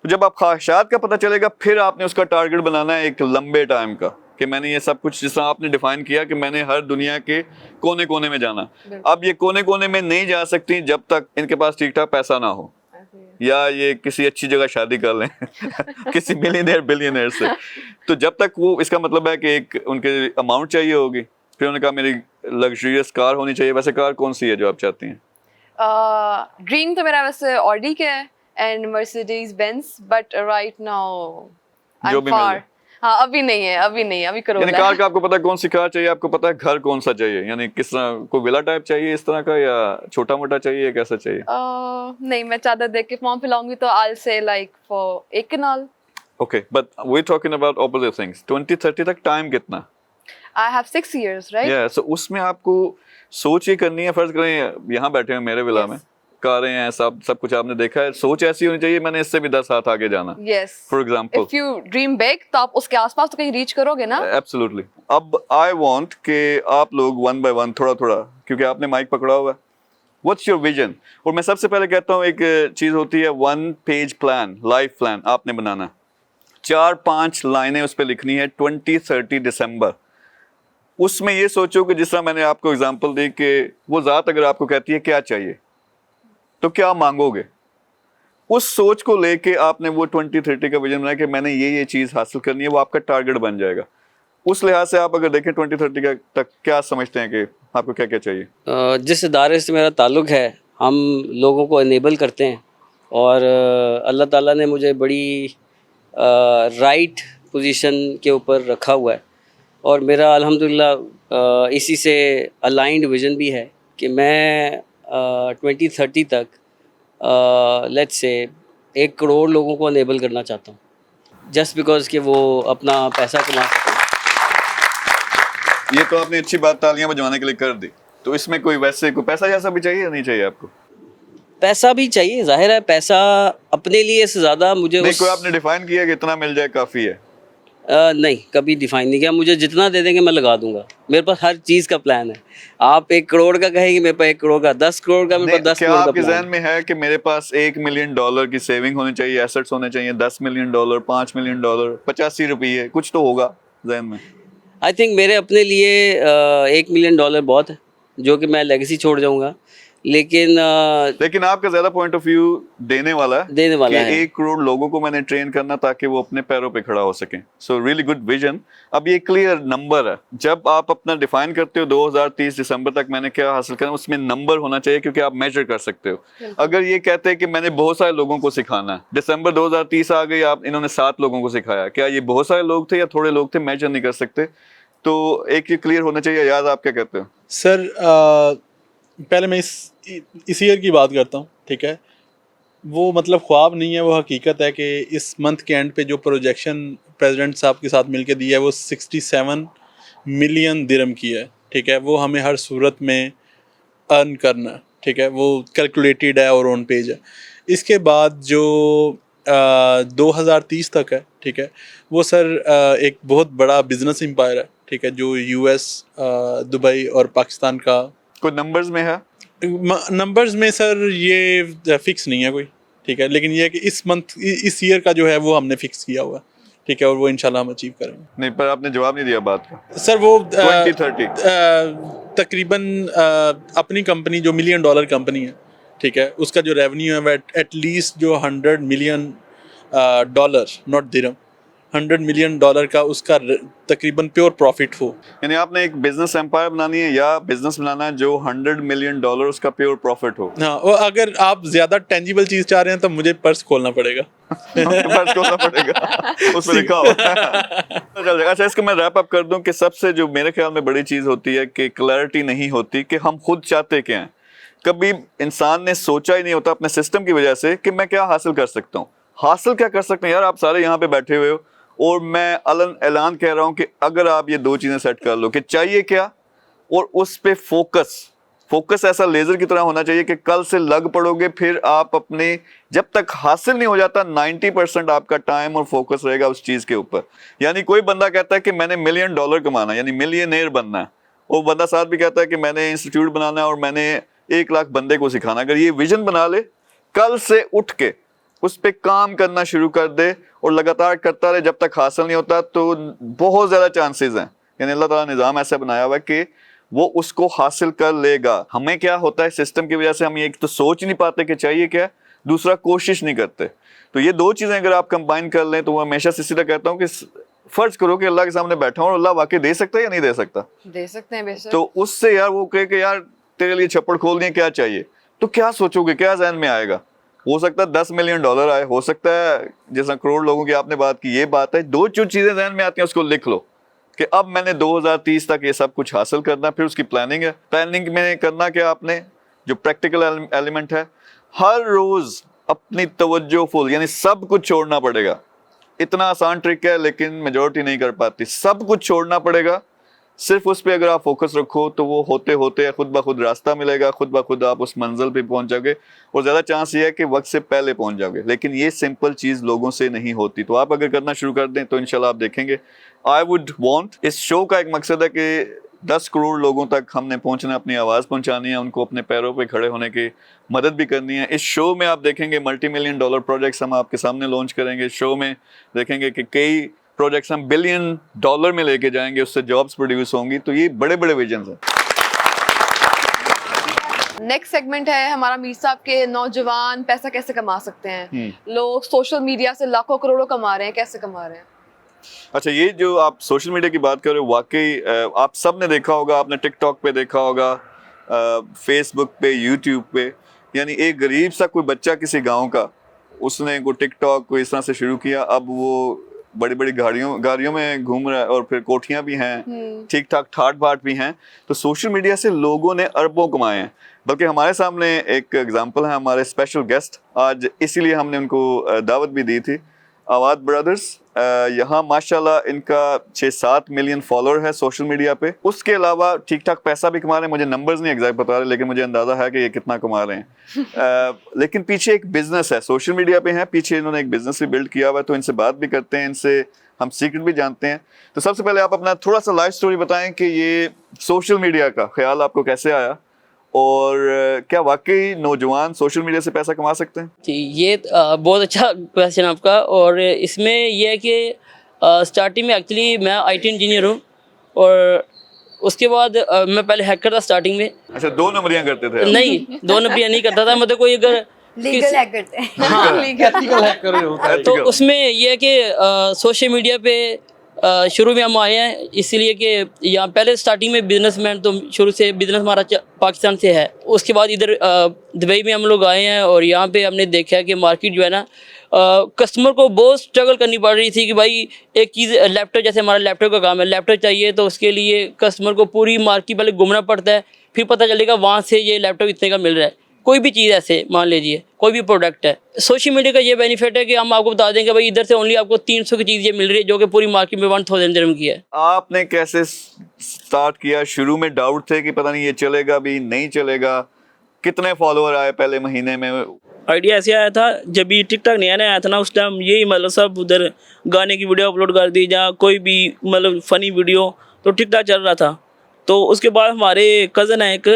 तो जब आप ख्वाहिशात का पता चलेगा, फिर आपने उसका टारगेट बनाना है एक लंबे टाइम का, कि मैंने ये सब कुछ, जिस तरह आपने डिफाइन किया कि मैंने हर दुनिया के कोने कोने में जाना। अब ये कोने कोने में नहीं जा सकती जब तक इनके पास ठीक ठाक पैसा ना हो, या ये किसी अच्छी जगह शादी कर लें किसी मिलियनेयर बिलियनेयर से। तो जब तक वो, इसका मतलब है कि एक उनके अमाउंट चाहिए होगी। फिर उन्होंने कहा मेरी लग्जरियस कार होनी चाहिए। वैसे कार कौन सी है जो आप चाहती हैं? ड्रीम तो मेरा वैसे ऑडी का है and Mercedes Benz, but right now I जो एम भी मिल फार। जाए। हाँ अभी नहीं है, अभी नहीं है, अभी यानी करोला कार है। का आपको पता है कौन सी कार चाहिए, आपको पता है घर कौन सा चाहिए, यानी किस तरह कोई विला टाइप चाहिए इस तरह का, या छोटा मोटा चाहिए, कैसा चाहिए? नहीं, मैं चादर देख के फॉर्म फिलाऊंगी तो I'll say like for 1 kanal. Okay, but we talking about opposite things. 2030 तक टाइम कितना? I have 6 years, right? या सो उसमें आपको सोच ये करनी है, फर्ज करें यहाँ बैठे हैं मेरे विला में, कारें हैं, सब कुछ आपने देखा है, सोच ऐसी होनी चाहिए मैंने इससे भी 10 हाथ आगे जाना, Yes. For example. If you dream big, तो आप उसके आसपास तो कहीं रीच करोगे ना? एब्सोल्युटली। अब आई वांट कि आप लोग वन बाय वन थोड़ा थोड़ा, क्योंकि आपने माइक पकड़ा हुआ है, व्हाट्स योर विजन? और मैं सबसे पहले कहता हूँ एक चीज होती है 1 पेज प्लान, लाइफ प्लान आपने बनाना, 4-5 लाइनें उस पर लिखनी है 2030 दिसंबर। उसमें ये सोचो कि जिस तरह मैंने आपको एग्जांपल दी कि वो ज़ात अगर आपको कहती है क्या चाहिए तो क्या मांगोगे, उस सोच को लेके आपने वो 2030 का विजन बनाया कि मैंने ये चीज़ हासिल करनी है, वो आपका टारगेट बन जाएगा। उस लिहाज से आप अगर देखें 2030 का तक क्या समझते हैं कि आपको क्या क्या चाहिए? जिस इदारे से मेरा ताल्लुक़ है, हम लोगों को इनेबल करते हैं और अल्लाह ताला ने मुझे बड़ी राइट पोजीशन के ऊपर रखा हुआ है और मेरा अल्हम्दुलिल्लाह इसी से अलाइंड विज़न भी है कि मैं 2030 तक लेट्स से 1 करोड़ लोगों को इनेबल करना चाहता हूँ, जस्ट बिकॉज कि वो अपना पैसा कमा सकें। ये तो आपने अच्छी बात तालियां बजवाने के लिए कर दी, तो इसमें कोई वैसे कोई पैसा जैसा भी चाहिए या नहीं चाहिए आपको? पैसा भी चाहिए, जाहिर है पैसा अपने लिए से ज़्यादा मुझे नहीं, कोई आपने डिफाइन किया कि इतना मिल जाए काफ़ी है? नहीं, कभी डिफाइन नहीं किया। मुझे जितना दे देंगे मैं लगा दूंगा, मेरे पास हर चीज़ का प्लान है। आप 1 करोड़ का कहेंगे, मेरे पास 1 करोड़ का, 10 करोड़ का, मेरे पास 10 क्या करोड़ का आपके प्लान जहन में है कि मेरे पास $1 मिलियन की सेविंग होनी चाहिए, एसेट्स होने चाहिए, $10 मिलियन, $5 मिलियन, 85 रुपये, कुछ तो होगा जहन में? आई थिंक मेरे अपने लिए $1 मिलियन बहुत है जो कि मैं लेगेसी छोड़ जाऊंगा, लेकिन आपका ज्यादा पॉइंट ऑफ व्यू देने वाला है कि 1 करोड़ लोगों को मैंने ट्रेन करना ताकि वो अपने पैरों पे खड़ा हो सकें। So really good vision. अब ये क्लियर नंबर है, जब आप अपना डिफाइन करते हो 2030 दिसंबर तक मैंने क्या हासिल करना, उसमें नंबर होना चाहिए क्योंकि आप मेजर कर सकते हो। अगर ये कहते हैं कि मैंने बहुत सारे लोगों को सिखाना है, दिसंबर 2030 आ गई, आप इन्होंने 7 लोगों को सिखाया, क्या ये बहुत सारे लोग थे या थोड़े लोग थे, मेजर नहीं कर सकते, तो एक ये क्लियर होना चाहिए। याद आप क्या कहते हो? सर पहले मैं इस ईयर की बात करता हूँ, ठीक है। वो मतलब ख्वाब नहीं है, वो हकीकत है कि इस मंथ के एंड पे जो प्रोजेक्शन प्रेसिडेंट साहब के साथ मिलके दिया है वो 67 मिलियन दिरहम की है, ठीक है। वो हमें हर सूरत में अर्न करना है, ठीक है। वो कैलकुलेटेड है और ऑन पेज है। इसके बाद जो 2030 तक है, ठीक है, वो सर एक बहुत बड़ा बिजनेस एम्पायर है, ठीक है, जो US, दुबई और पाकिस्तान का। कोई नंबर्स में है? नंबर्स में सर ये फिक्स नहीं है कोई, ठीक है, लेकिन ये है कि इस मंथ इस ईयर का जो है वो हमने फिक्स किया हुआ है, ठीक है, और वो इंशाल्लाह हम अचीव करेंगे। नहीं, पर आपने जवाब नहीं दिया बात का। सर वो 2030 तकरीबन अपनी कंपनी जो $1 मिलियन कंपनी है, ठीक है, उसका जो रेवेन्यू है वो एटलीस्ट जो $100 मिलियन, नॉट दिरहम, $100 मिलियन का उसका तकरीबन प्योर प्रॉफिट हो। यानी आपने एक बिजनेस एम्पायर बनानी है या बिजनेस बनाना है जो $100 मिलियन उसका प्योर प्रॉफिट हो? हाँ, और अगर आप ज्यादा टेंजिबल चीज चाह रहे हैं तो मुझे पर्स खोलना पड़ेगा। पर्स खोलना पड़ेगा, उसमें लिखा हो। अच्छा, इसको मैं रैप अप कर दूं कि सबसे जो मेरे ख्याल में बड़ी चीज होती है कि क्लैरिटी नहीं होती कि हम खुद चाहते क्या हैं। कभी इंसान ने सोचा ही नहीं होता अपने सिस्टम की वजह से कि मैं क्या हासिल कर सकता हूँ। हासिल क्या कर सकते हैं यार, आप सारे यहाँ पे बैठे हुए हो और मैं ऐलान कह रहा हूं कि अगर आप ये 2 चीजें सेट कर लो कि चाहिए क्या और उस पे फोकस ऐसा लेजर की तरह होना चाहिए कि कल से लग पड़ोगे, फिर आप अपने जब तक हासिल नहीं हो जाता 90% आपका टाइम और फोकस रहेगा उस चीज के ऊपर। यानी कोई बंदा कहता है कि मैंने $1 मिलियन कमाना यानी मिलियनेयर बनना है, वो बंदा साथ भी कहता है कि मैंने इंस्टीट्यूट बनाना है और मैंने 1 लाख बंदे को सिखाना। अगर ये विजन बना ले, कल से उठ के उस पे काम करना शुरू कर दे और लगातार करता रहे जब तक हासिल नहीं होता, तो बहुत ज़्यादा चांसेस हैं। यानी अल्लाह ताला ने निज़ाम ऐसा बनाया हुआ है कि वो उसको हासिल कर लेगा। हमें क्या होता है, सिस्टम की वजह से हम एक तो सोच नहीं पाते कि चाहिए क्या, दूसरा कोशिश नहीं करते। तो ये 2 चीज़ें अगर आप कंबाइन कर लें तो मैं हमेशा सीधा कहता हूँ कि फर्ज करो कि अल्लाह के सामने बैठा हूँ और अल्लाह वाकई दे सकता है या नहीं दे सकता? दे सकते हैं बेशक। तो उससे यार वो कहे कि यार तेरे लिए छप्पड़ खोल दिए, क्या चाहिए, तो क्या सोचोगे, क्या जहन में आएगा? हो सकता है $10 मिलियन आए, हो सकता है जैसा करोड़ लोगों की आपने बात की, ये बात है। दो जो चीजें जहन में आती हैं उसको लिख लो कि अब मैंने 2030 तक ये सब कुछ हासिल करना। फिर उसकी प्लानिंग है। प्लानिंग में करना क्या आपने, जो प्रैक्टिकल एलिमेंट है, हर रोज अपनी तवज्जो फुल, यानी सब कुछ छोड़ना पड़ेगा। इतना आसान ट्रिक है लेकिन मेजॉरिटी नहीं कर पाती। सब कुछ छोड़ना पड़ेगा, सिर्फ उस पे अगर आप फोकस रखो तो वो होते होते खुद ब खुद रास्ता मिलेगा, खुद ब खुद आप उस मंजिल पे पहुंच जाओगे। और ज़्यादा चांस ये है कि वक्त से पहले पहुंच जाओगे। लेकिन ये सिंपल चीज़ लोगों से नहीं होती। तो आप अगर करना शुरू कर दें तो इंशाल्लाह आप देखेंगे। आई वुड वांट, इस शो का एक मकसद है कि 10 करोड़ लोगों तक हमने पहुंचना, अपनी आवाज़ पहुंचानी है, उनको अपने पैरों पे खड़े होने की मदद भी करनी है। इस शो में आप देखेंगे $multi-million प्रोजेक्ट्स हम आपके सामने लॉन्च करेंगे। इस शो में देखेंगे कि कई प्रोजेक्ट्स हम $1 बिलियन में लेके जाएंगे, उससे जॉब्स प्रोड्यूस होंगी। तो ये बड़े बड़े विजन्स हैं। नेक्स्ट सेगमेंट है हमारा मीर साहब के नौजवान पैसा कैसे कमा सकते हैं। लोग सोशल मीडिया से लाखों करोड़ों कमा रहे हैं, कैसे कमा रहे हैं? अच्छा, ये जो आप सोशल मीडिया की बात कर रहे हो, वाकई आप सब ने देखा होगा, आपने टिकटॉक पे देखा होगा, फेसबुक पे, यूट्यूब पे। यानी एक गरीब सा कोई बच्चा किसी गांव का, उसने को टिकटॉक को इस तरह से शुरू किया। अब वो बड़ी बड़ी गाड़ियों में घूम रहा है, और फिर कोठियां भी हैं, ठीक ठाक ठाट बाट भी हैं। तो सोशल मीडिया से लोगों ने अरबों कमाए हैं। बल्कि हमारे सामने एक एग्जांपल है, हमारे स्पेशल गेस्ट आज, इसीलिए हमने उनको दावत भी दी थी, अवाद ब्रदर्स। यहाँ माशाल्लाह इनका 6-7 मिलियन फॉलोअर है सोशल मीडिया पे। उसके अलावा ठीक ठाक पैसा भी कमा रहे हैं। मुझे नंबर्स नहीं एग्जैक्ट बता रहे, लेकिन मुझे अंदाजा है कि ये कितना कमा रहे हैं। लेकिन पीछे एक बिजनेस है, सोशल मीडिया पे है, पीछे इन्होंने एक बिजनेस भी बिल्ड किया हुआ है। तो इनसे बात भी करते हैं, इनसे हम सीक्रेट भी जानते हैं। तो सबसे पहले आप अपना थोड़ा सा लाइफ स्टोरी बताएं कि ये सोशल मीडिया का ख्याल आपको कैसे आया, और क्या वाकई नौजवान सोशल मीडिया से पैसा कमा सकते हैं? जी, ये बहुत अच्छा क्वेश्चन आपका। और इसमें ये है कि स्टार्टिंग में एक्चुअली मैं आईटी इंजीनियर हूँ, और उसके बाद मैं पहले हैकर था स्टार्टिंग में। अच्छा, 2 नंबरियां करते थे आप? नहीं, 2 नंबरियां नहीं करता था। मतलब कोई अगर लीगल हैक करते हैं। हाँ, तो उसमें ये है कि सोशल मीडिया पे शुरू में हम आए हैं इसलिए कि यहाँ पहले स्टार्टिंग में बिजनेसमैन, तो शुरू से बिजनेस हमारा पाकिस्तान से है। उसके बाद इधर दुबई में हम लोग आए हैं, और यहाँ पे हमने देखा है कि मार्केट जो है ना, कस्टमर को बहुत स्ट्रगल करनी पड़ रही थी कि भाई एक चीज़, लैपटॉप, जैसे हमारा लैपटॉप का काम है, लैपटॉप चाहिए तो उसके लिए कस्टमर को पूरी मार्केट पहले घूमना पड़ता है, फिर पता चलेगा वहाँ से ये लैपटॉप इतने का मिल रहा है। कोई भी चीज़ ऐसे मान लीजिए, कोई भी प्रोडक्ट है, सोशल मीडिया का ये बेनिफिट है कि हम आपको बता देंगे भाई इधर से ओनली आपको 300 की चीज़ ये मिल रही है, जो कि पूरी मार्केट में 1000 दिरहम की है। आपने कैसे स्टार्ट किया? शुरू में डाउट थे कि पता नहीं ये चलेगा भी नहीं चलेगा? कितने फॉलोअर आए पहले महीने में? आइडिया ऐसे आया था जब भी टिकटॉक नया नया आया था ना, उस टाइम यही मतलब सब उधर गाने की वीडियो अपलोड कर दी, या कोई भी मतलब फ़नी वीडियो, तो टिकटॉक चल रहा था। तो उसके बाद हमारे कज़न है एक,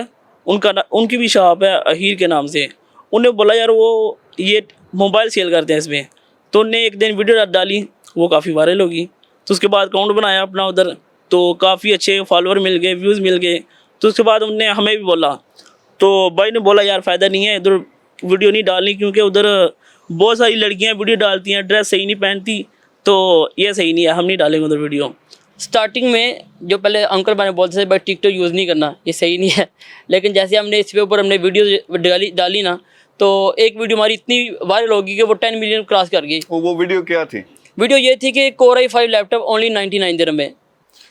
उनकी भी शॉप है अहीर के नाम से। उन्हें बोला यार वो ये मोबाइल सेल करते हैं इसमें, तो उन्हें एक दिन वीडियो डाली, वो काफ़ी वायरल होगी। तो उसके बाद अकाउंट बनाया अपना उधर, तो काफ़ी अच्छे फॉलोअर मिल गए, व्यूज़ मिल गए। तो उसके बाद उनने हमें भी बोला, तो भाई ने बोला यार फ़ायदा नहीं है इधर वीडियो नहीं डालनी, क्योंकि उधर बहुत सारी लड़कियां वीडियो डालती हैं, ड्रेस सही नहीं पहनती, तो ये सही नहीं है, हम नहीं डालेंगे उधर वीडियो। स्टार्टिंग में जो पहले अंकल मैंने बोलते थे भाई टिकटॉक यूज़ नहीं करना, ये सही नहीं है। लेकिन जैसे हमने इस पे ऊपर हमने वीडियो डाली ना, तो एक वीडियो हमारी इतनी वायरल होगी कि वो 10 मिलियन क्रॉस कर गई। वो वीडियो क्या थी? वीडियो ये थी कि Core i5 लैपटॉप ओनली 99 दिरहम में।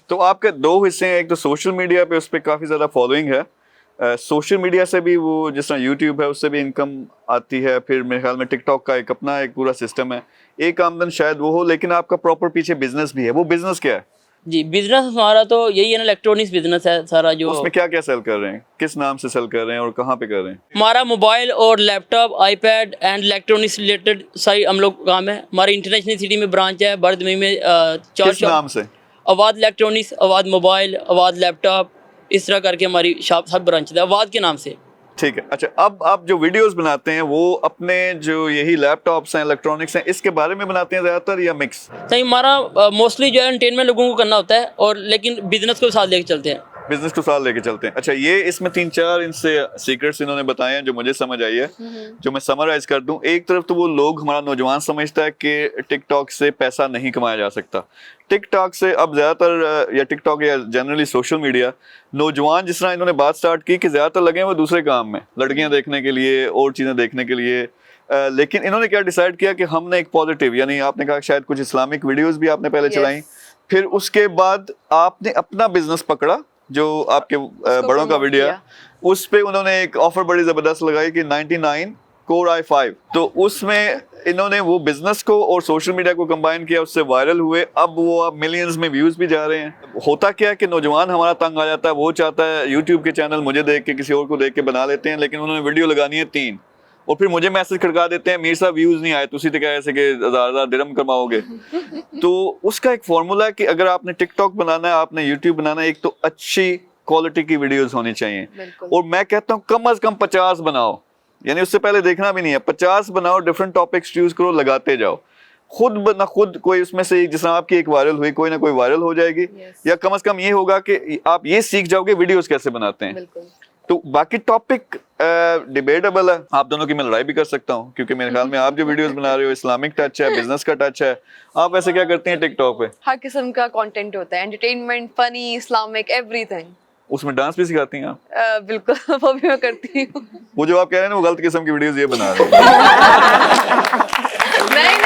तो आपके 2 हिस्से हैं, एक तो सोशल मीडिया पे, उस पर काफ़ी ज़्यादा फॉलोइंग है। सोशल मीडिया से भी वो जिस तरह यूट्यूब है उससे भी इनकम आती है, फिर मेरे ख्याल में टिकटॉक का एक अपना एक पूरा सिस्टम है, एक आमदन शायद वो हो, लेकिन आपका प्रॉपर पीछे बिजनेस भी है। वो बिजनेस क्या है? जी, बिजनेस हमारा तो यही है ना, इलेक्ट्रॉनिक्स बिजनेस है सारा। जो उसमें क्या क्या सेल कर रहे हैं, किस नाम से सेल कर रहे हैं और कहाँ पे कर रहे हैं? हमारा मोबाइल और laptop, iPad and electronics related सारी हम लोग काम है। हमारी इंटरनेशनल सिटी में ब्रांच है, बर्दमी में 4 किस नाम से? अवाद इलेक्ट्रॉनिक्स, अवाद मोबाइल, अवाद लैपटॉप, इस तरह करके हमारी शॉप सब ब्रांच है अवाद के नाम से। ठीक है। अच्छा, अब आप जो वीडियोस बनाते हैं वो अपने जो यही लैपटॉप्स हैं, इलेक्ट्रॉनिक्स हैं, इसके बारे में बनाते हैं ज़्यादातर या मिक्स? सही, हमारा मोस्टली जो है एंटरटेनमेंट लोगों को करना होता है, और लेकिन बिजनेस को साथ लेके चलते हैं। बिजनेस को साथ लेके चलते हैं। अच्छा, ये इसमें 3-4 इनसे सीक्रेट्स इन्होंने बताए हैं जो मुझे समझ आई है, जो मैं समराइज कर दूं। एक तरफ तो वो लोग, हमारा नौजवान समझता है कि टिकटॉक से पैसा नहीं कमाया जा सकता। टिकटॉक से अब ज़्यादातर, या टिकटॉक या जनरली सोशल मीडिया, नौजवान जिस तरह इन्होंने बात स्टार्ट की कि ज़्यादातर लगे हैं वो दूसरे काम में, लड़कियां देखने के लिए और चीज़ें देखने के लिए, लेकिन इन्होंने क्या डिसाइड किया कि हमने एक पॉजिटिव, यानी आपने कहा शायद कुछ इस्लामिक वीडियोस भी आपने पहले चलाई, फिर उसके बाद आपने अपना बिजनेस पकड़ा जो आपके बड़ों का वीडियो है, उस पे उन्होंने एक ऑफर बड़ी जबरदस्त लगाई कि 99 Core i5, तो उसमें इन्होंने वो बिजनेस को और सोशल मीडिया को कंबाइन किया, उससे वायरल हुए, अब वो अब मिलियंस में व्यूज भी जा रहे हैं। होता क्या है कि नौजवान हमारा तंग आ जाता है, वो चाहता है यूट्यूब के चैनल मुझे देख के किसी और को देख के बना लेते हैं, लेकिन उन्होंने वीडियो लगानी है 3 और फिर मुझे मैसेज खड़का देते हैं मीर साहब व्यूज नहीं आए, तुसी तो क्या ऐसे कि 1000 दिरहम कमाओगे। तो उसका एक फॉर्मूला है कि अगर आपने टिकटॉक बनाना है, आपने यूट्यूब बनाना है, एक तो अच्छी क्वालिटी की वीडियोस होनी चाहिए, और मैं कहता हूँ कम से कम 50 बनाओ, यानी उससे पहले देखना भी नहीं है, 50 बनाओ, डिफरेंट टॉपिक्स चूज करो, लगाते जाओ, खुद कोई उसमें से जिस तरह आपकी एक वायरल हुई, कोई ना कोई वायरल हो जाएगी, या कम से कम ये होगा कि आप ये सीख जाओगे वीडियोस कैसे बनाते हैं। तो बाकी टॉपिक डिबेटेबल है, आप दोनों की मैं लड़ाई भी कर सकता हूँ, क्योंकि मेरे ख्याल में आप जो वीडियोस बना रहे हो इस्लामिक टच है, बिजनेस का टच है। आप वैसे क्या करते हैं टिकटॉक पे? हर किस्म का कंटेंट होता है, एंटरटेनमेंट, फनी, इस्लामिक, एवरीथिंग। उसमें डांस भी सिखाती हैं आप? बिल्कुल, वो भी मैं करती हूँ। वो जो आप कह रहे हैं ना वो गलत किस्म की वीडियोस ये बना रहे हैं। नहीं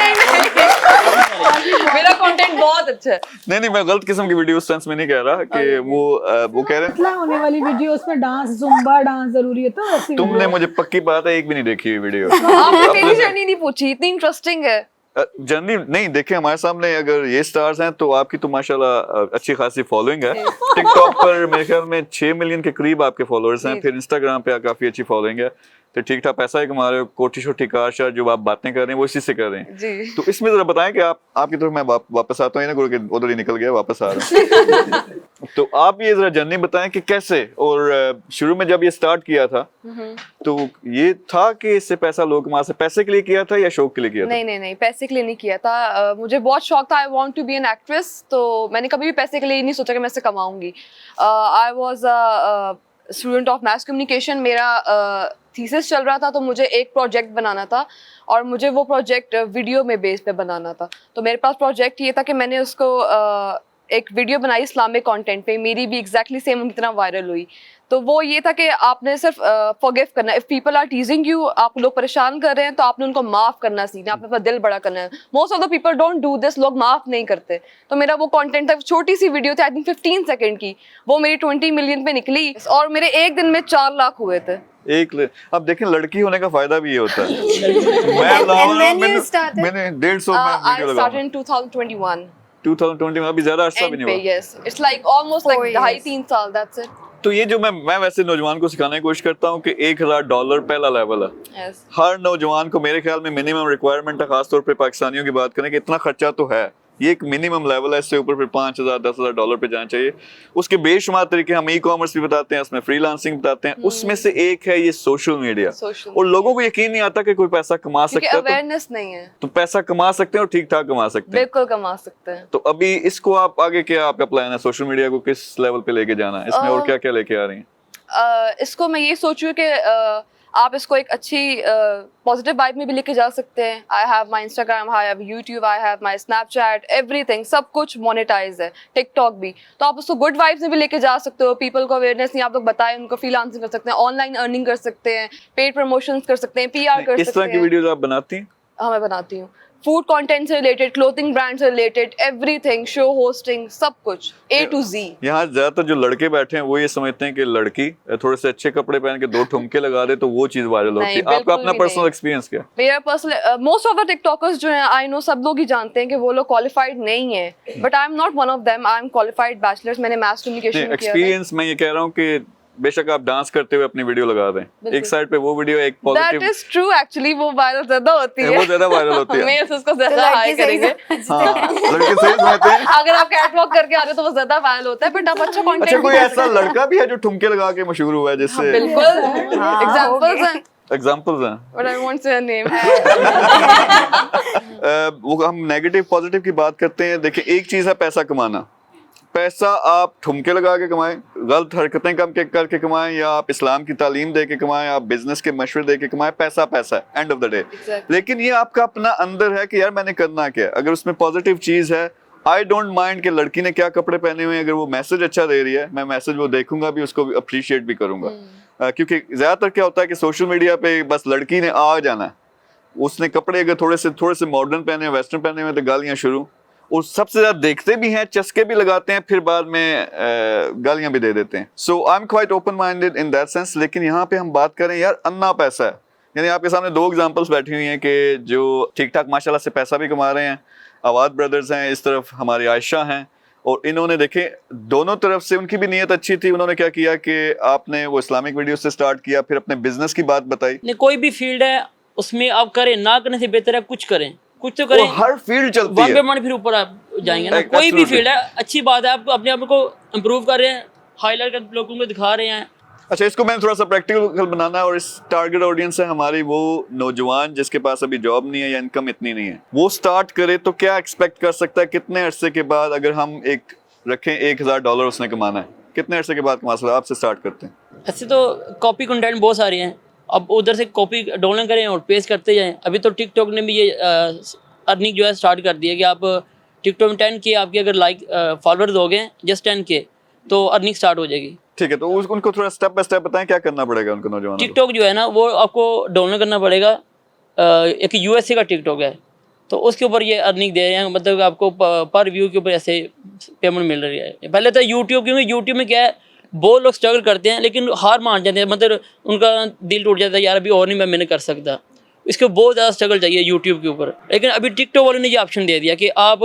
मेरा कंटेंट बहुत अच्छा है। नहीं मैं गलत किस्म की वीडियो सेंस में नहीं कह रहा कि वो कह रहे हैं होने वाली वीडियो उसमें डांस, जुम्बा डांस जरूरी है, तो ऐसी तुमने मुझे पक्की बात है एक भी नहीं देखी हुई वीडियो। आपने मेरी जर्नी नहीं पूछी, इतनी इंटरेस्टिंग है। जर्नी नहीं देखे हमारे सामने, अगर ये स्टार्स हैं तो आपकी तो माशाल्लाह अच्छी खासी फॉलोइंग है। टिकटॉक पर मेरे ख्याल में 6 मिलियन के करीब आपके फॉलोअर्स हैं, फिर इंस्टाग्राम पे काफी अच्छी फॉलोइंग है, तो ठीक ठाक पैसा ही कमा रहे हो, कोठी छोटी कार शार जो आप बातें कर रहे हैं वो इसी से कर रहे हैं जी। तो इसमें जरा बताएं कि आपकी तरफ मैं वापस आता हूँ ना, उधर ही निकल गया, वापस आ रहा हूँ। तो आप ये जरा जर्नी बताएं कि कैसे, और शुरू में जब ये स्टार्ट किया था तो ये था कि इससे पैसा लोग कमा से, पैसे के लिए किया था या शौक के लिए किया था? नहीं पैसे के लिए नहीं किया था। मुझे बहुत शौक था, I want to be an actress, तो मैंने कभी भी पैसे के लिए नहीं सोचा कि मैं इससे कमाऊंगी। I was a student of mass communication, मेरा थीसिस चल रहा था, तो मुझे एक प्रोजेक्ट बनाना था और मुझे वो प्रोजेक्ट वीडियो में बेस पे बनाना था। तो मेरे पास प्रोजेक्ट ये था कि मैंने उसको एक वीडियो बनाई इस्लामिक कंटेंट पे, मेरी भी एग्जैक्टली सेम उनकी तरह वायरल हुई। तो वो ये था कि आपने सिर्फ फॉरगिव करना, if people are teasing you, आप लोग परेशान कर रहे हैं तो आपने उनको माफ करना सीखना, आपने अपना दिल बड़ा करना है। Most of the people don't do this, लोग माफ नहीं करते। तो मेरा वो कंटेंट था, छोटी सी वीडियो थी, आई थिंक 15 सेकंड की, वो मेरी 20 मिलियन पे निकली और मेरे एक दिन में 4 लाख हुए थे। अब देखें लड़की होने का फायदा भी ये होता है। मैंने 150 में वीडियो लगाया 2021 2020 में, अभी ज्यादा अर्सा भी नहीं हुआ। yes it's like almost like 2.5-3 साल, that's it। तो ये जो मैं वैसे नौजवान को सिखाने की कोशिश करता हूँ कि $1000 पहला लेवल है। yes। हर नौजवान को मेरे ख्याल में मिनिमम रिक्वायरमेंट है, खासतौर पे पाकिस्तानियों की बात करें कि इतना खर्चा तो है, ये एक मिनिमम लेवल है, इससे ऊपर फिर $5000-10,000 पे जाना चाहिए। उसके बेशुमार तरीके हम ई कॉमर्स भी बताते हैं, उसमें फ्रीलांसिंग बताते हैं, उसमें से एक है ये सोशल मीडिया। और लोगों को यकीन नहीं आता कि कोई पैसा कमा सकता है, अवेयरनेस नहीं है, तो पैसा कमा सकते हैं और ठीक ठाक कमा सकते हैं, बिल्कुल कमा सकते हैं। तो अभी इसको आप आगे क्या आपका प्लान है, सोशल मीडिया को किस लेवल पे लेके जाना है, इसमें और क्या क्या लेके आ रही हैं? इसको मैं ये सोचूं कि आप इसको एक अच्छी पॉजिटिव वाइब में भी लेके जा सकते हैं। I have my Instagram, I have YouTube, I have my Snapchat, everything, सब कुछ मोनेटाइज है, टिकटॉक भी, तो आप उसको गुड वाइब्स में भी लेके जा सकते हो। पीपल को अवेयरनेस नहीं, आप लोग बताएं, उनको फ्रीलांसिंग कर सकते हैं, ऑनलाइन अर्निंग कर सकते हैं, पेड प्रमोशंस कर सकते हैं, PR कर सकते हैं। इस तरह की वीडियोस आप बनाती हैं? हाँ मैं बनाती हूँ, फूड कंटेंट से रिलेटेड, क्लोथिंग ब्रांड से रिलेटेड, एवरीथिंग, शो होस्टिंग, सब कुछ A to Z। यहाँ ज्यादातर जो लड़के बैठे हैं वो ये समझते हैं कि लड़की थोड़े से अच्छे कपड़े पहन के 2 ठुमके लगा दे तो वो चीज वायरल होती है। आपका अपना पर्सनल एक्सपीरियंस क्या? मेरा personal, most of the TikTokers जो हैं, आई नो सब लोग ही जानते हैं कि वो लोग क्वालिफाइड नहीं है, but I am not one of them, I am qualified bachelors, मैंने मास कम्युनिकेशन किया है। एक्सपीरियंस मैं ये कह रहा हूँ कि बेशक आप डांस करते हुए अपनी वीडियो लगा दें, एक साइड पे वो वीडियो एक positive, that is true, actually वो वायरल ज्यादा होती है, वो ज्यादा वायरल होती है, मेल्स उसको ज्यादा हाई करेंगे। हां लड़के सही समझते हैं, अगर आप कैटवॉक करके आ रहे हो तो वो ज्यादा वायरल होता है, बट आप अच्छा कंटेंट। अच्छा कोई ऐसा लड़का भी है जो ठुमके लगा के मशहूर हुआ है जिससे? बिल्कुल, एग्जांपल्स हैं, but I won't say name. वो हम नेगेटिव पॉजिटिव की बात करते हैं। देखिए एक चीज है पैसा कमाना, पैसा आप ठुमके लगा के कमाएं, गलत हरकतें कम के करके कमाएं, या आप इस्लाम की तालीम दे के कमाएं, आप बिजनेस के मशवरे दे के कमाएं, पैसा पैसा है एंड ऑफ द डे। लेकिन ये आपका अपना अंदर है कि यार मैंने करना क्या है। अगर उसमें पॉजिटिव चीज है, आई डोंट माइंड कि लड़की ने क्या कपड़े पहने हुए हैं, अगर वो मैसेज अच्छा दे रही है, मैं मैसेज वो देखूंगा भी, उसको अप्रिशिएट भी करूंगा। क्योंकि ज्यादातर क्या होता है कि सोशल मीडिया पे बस लड़की ने आ जाना है, उसने कपड़े अगर थोड़े से मॉडर्न पहने, वेस्टर्न पहने हुए, तो गालियां शुरू। और सबसे ज्यादा देखते भी हैं, चस्के भी लगाते हैं, फिर बाद में गालियां भी दे देते हैं। So I am quite open minded in that sense. लेकिन यहाँ पे हम बात करें यार, अन्ना पैसा है, यानी आपके सामने 2 एग्जांपल्स बैठी हुई हैं कि जो ठीक ठाक माशाल्लाह से पैसा भी कमा रहे हैं। आवाद ब्रदर्स हैं, इस तरफ हमारी आयशा हैं, और इन्होंने देखे दोनों तरफ से उनकी भी नीयत अच्छी थी। उन्होंने क्या किया कि आपने वो इस्लामिक वीडियो से स्टार्ट किया, फिर अपने बिजनेस की बात बताई। नहीं, कोई भी फील्ड है उसमें आप करें, ना करने से बेहतर है कुछ करें, कुछ तो करें। हर फील्ड चलती वन है, पे वन फिर ऊपर आप जाएंगे ना। कोई भी फील्ड है, अच्छी बात है, आप अपने आप को इम्प्रूव कर रहे हैं, हाईलाइट कर लोगों को दिखा रहे हैं। अच्छा, इसको मैंने थोड़ा सा प्रैक्टिकल बनाना है, और इस टारगेट ऑडियंस है हमारी वो नौजवान जिसके पास अभी जॉब नहीं है या इनकम इतनी नहीं है। वो स्टार्ट करे तो क्या एक्सपेक्ट कर सकता है, कितने अरसे के बाद, अगर हम एक रखें $1000 उसने कमाना है, कितने अरसे के बाद कमा सकता है? आपसे स्टार्ट करते हैं। ऐसे तो कॉपी कंटेंट बहुत सारे हैं, अब उधर से कॉपी डाउनलोड करें और पेस्ट करते जाएं। अभी तो टिकटॉक ने भी ये अर्निंग जो है स्टार्ट कर दी है कि आप टिकटॉक में 10K आपके अगर फॉलोअर्स हो गए, जस्ट 10K, तो अर्निंग स्टार्ट हो जाएगी। ठीक है, तो उनको थोड़ा स्टेप बाय स्टेप बताएं, क्या करना पड़ेगा उनको नौजवानों को? टिकटॉक जो है ना, वो आपको डाउनलोड करना पड़ेगा। एक USA का टिकटॉक है, तो उसके ऊपर ये अर्निंग दे रहे हैं, मतलब आपको पर व्यू के ऊपर ऐसे पेमेंट मिल रही है। पहले तो यूट्यूब, क्योंकि यूट्यूब में क्या है, बहुत लोग स्ट्रगल करते हैं लेकिन हार मान जाते हैं, मतलब उनका दिल टूट जाता है, यार अभी और नहीं मैं नहीं कर सकता। इसको बहुत ज़्यादा स्ट्रगल चाहिए यूट्यूब के ऊपर। लेकिन अभी टिकटॉक वालों ने ये ऑप्शन दे दिया कि आप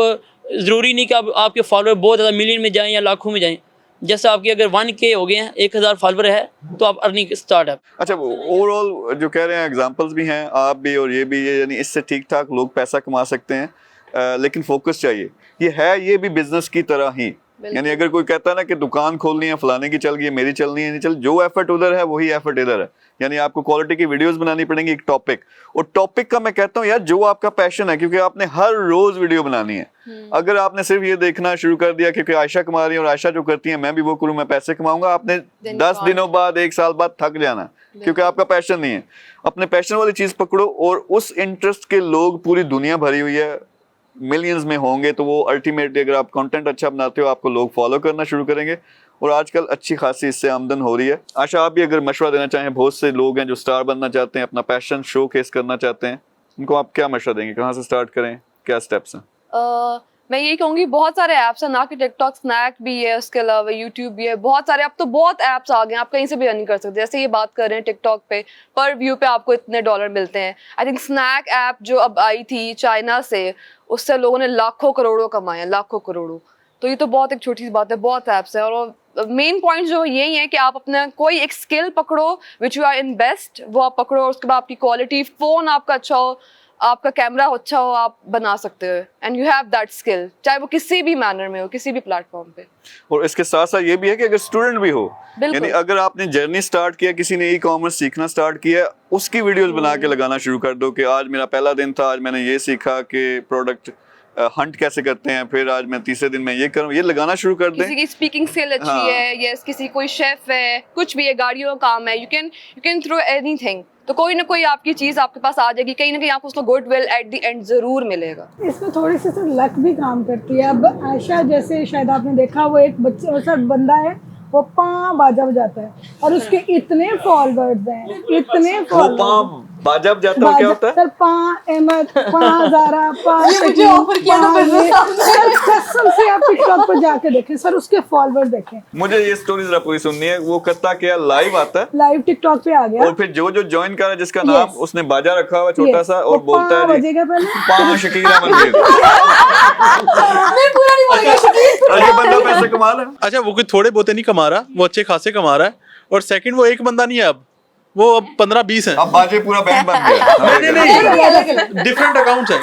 ज़रूरी नहीं कि आपके फॉलोअर बहुत ज़्यादा मिलियन में जाएँ या लाखों में जाएँ। जैसे आपके अगर 1K हो गए हैं, 1000 फॉलोअर है, तो आप अर्निंग स्टार्ट है। अच्छा, ओवरऑल जो कह रहे हैं एग्जांपल्स भी हैं, आप भी और ये भी, यानी इससे ठीक ठाक लोग पैसा कमा सकते हैं, लेकिन फोकस चाहिए। ये भी बिजनेस की तरह ही, यानी अगर कोई कहता है ना कि दुकान खोलनी है, फलाने की चल गई है, मेरी चलनी है नहीं चल, जो एफर्ट उधर है वही एफर्ट इधर है। यानी आपको क्वालिटी की वीडियोस बनानी पड़ेंगी, एक टॉपिक, और टॉपिक का मैं कहता हूँ यार जो आपका पैशन है, क्योंकि आपने हर रोज वीडियो बनानी है। अगर आपने सिर्फ ये देखना शुरू कर दिया क्योंकि आयशा कमा रही है और आयशा जो करती है मैं भी वो करूँ, मैं पैसे कमाऊंगा, आपने 10 दिनों बाद, 1 साल बाद थक जाना, क्योंकि आपका पैशन नहीं है। अपने पैशन वाली चीज पकड़ो, और उस इंटरेस्ट के लोग पूरी दुनिया भरी हुई है, मिलियंस में होंगे, तो वो अल्टीमेटली अगर आप कंटेंट अच्छा बनाते हो, आपको लोग फॉलो करना शुरू करेंगे, और आजकल अच्छी खासी इससे आमदन हो रही है। आशा, आप भी अगर मशवरा देना चाहें, बहुत से लोग हैं जो स्टार बनना चाहते हैं, अपना पैशन शो केस करना चाहते हैं, उनको आप क्या मशवरा देंगे, कहाँ से स्टार्ट करें, क्या स्टेप्स हैं? मैं यही कहूँगी, बहुत सारे ऐप्स हैं, ना कि टिकटॉक, स्नैक भी है, उसके अलावा यूट्यूब भी है, बहुत सारे। अब तो बहुत ऐप्स आ गए हैं, आप कहीं से भी अर्निंग कर सकते हैं। जैसे ये बात कर रहे हैं टिकटॉक पे पर व्यू पे आपको इतने डॉलर मिलते हैं। आई थिंक स्नैक ऐप जो अब आई थी चाइना से, उससे लोगों ने लाखों करोड़ों कमाए, लाखों करोड़ों। तो ये तो बहुत एक छोटी सी बात है, बहुत ऐप्स है। और मेन पॉइंट जो यही है कि आप अपना कोई एक स्किल पकड़ो which you are in best, वो आप पकड़ो, और उसके बाद आपकी क्वालिटी, फोन आपका अच्छा हो, आपका कैमरा अच्छा हो, आप बना सकते हो, and you have that skill, चाहे वो किसी भी मैनर में हो, किसी भी प्लेटफॉर्म पे। और इसके साथ साथ ये भी है कि अगर स्टूडेंट भी हो, यानी अगर आपने जर्नी स्टार्ट किया, किसी ने ई-कॉमर्स सीखना स्टार्ट किया, उसकी वीडियोस बना के लगाना शुरू कर दो कि आज मेरा पहला दिन था, आज मैंने ये सीखा कि प्रोडक्ट हंट कैसे करते हैं, फिर आज मैं तीसरे दिन में ये करूँ, ये लगाना शुरू कर दें। किसी की स्पीकिंग स्किल अच्छी है, यस, किसी कोई शेफ है, कुछ भी है, गाड़ियों का काम है, यू कैन थ्रो एनीथिंग, तो कोई ना कोई आपकी चीज आपके पास आ जाएगी, कहीं ना कहीं आपको उसका गुडविल एट द एंड जरूर मिलेगा। इसमें थोड़ी सी सर लक भी काम करती है। अब आयशा जैसे शायद आपने देखा, वो एक बच्चे सर बंदा है, वो पाँ बाजा बजाता है और उसके इतने फॉलोअर्स हैं, इतने फॉलोअर्स। बाजा बजाता है क्या होता है? सर पाँ अहमद, पाँ ज़ारा, पाँ मुझे ऑफर किया था, कसम से आप टिकटॉक पर जाके देखें सर, उसके फॉलोअर्स देखें। मुझे ये स्टोरी जरा पूरी सुननी है। वो करता क्या, लाइव आता है, लाइव टिकटॉक पे आ गया, और फिर जो ज्वाइन कर रहा है जिसका नाम, उसने बाजा रखा हुआ छोटा सा, और बोलता है बजेगा पहले पाँ शकीला मंदिर। ये बंदा पैसे कमा रहा है। अच्छा, वो कोई थोड़े बहुते नहीं कमा रहा, वो अच्छे खासे कमा रहा है। और सेकंड, वो एक बंदा नहीं है, अब वो 15-20 है। अब बाजे पूरा बैंड बन गया। नहीं, डिफरेंट अकाउंट्स हैं।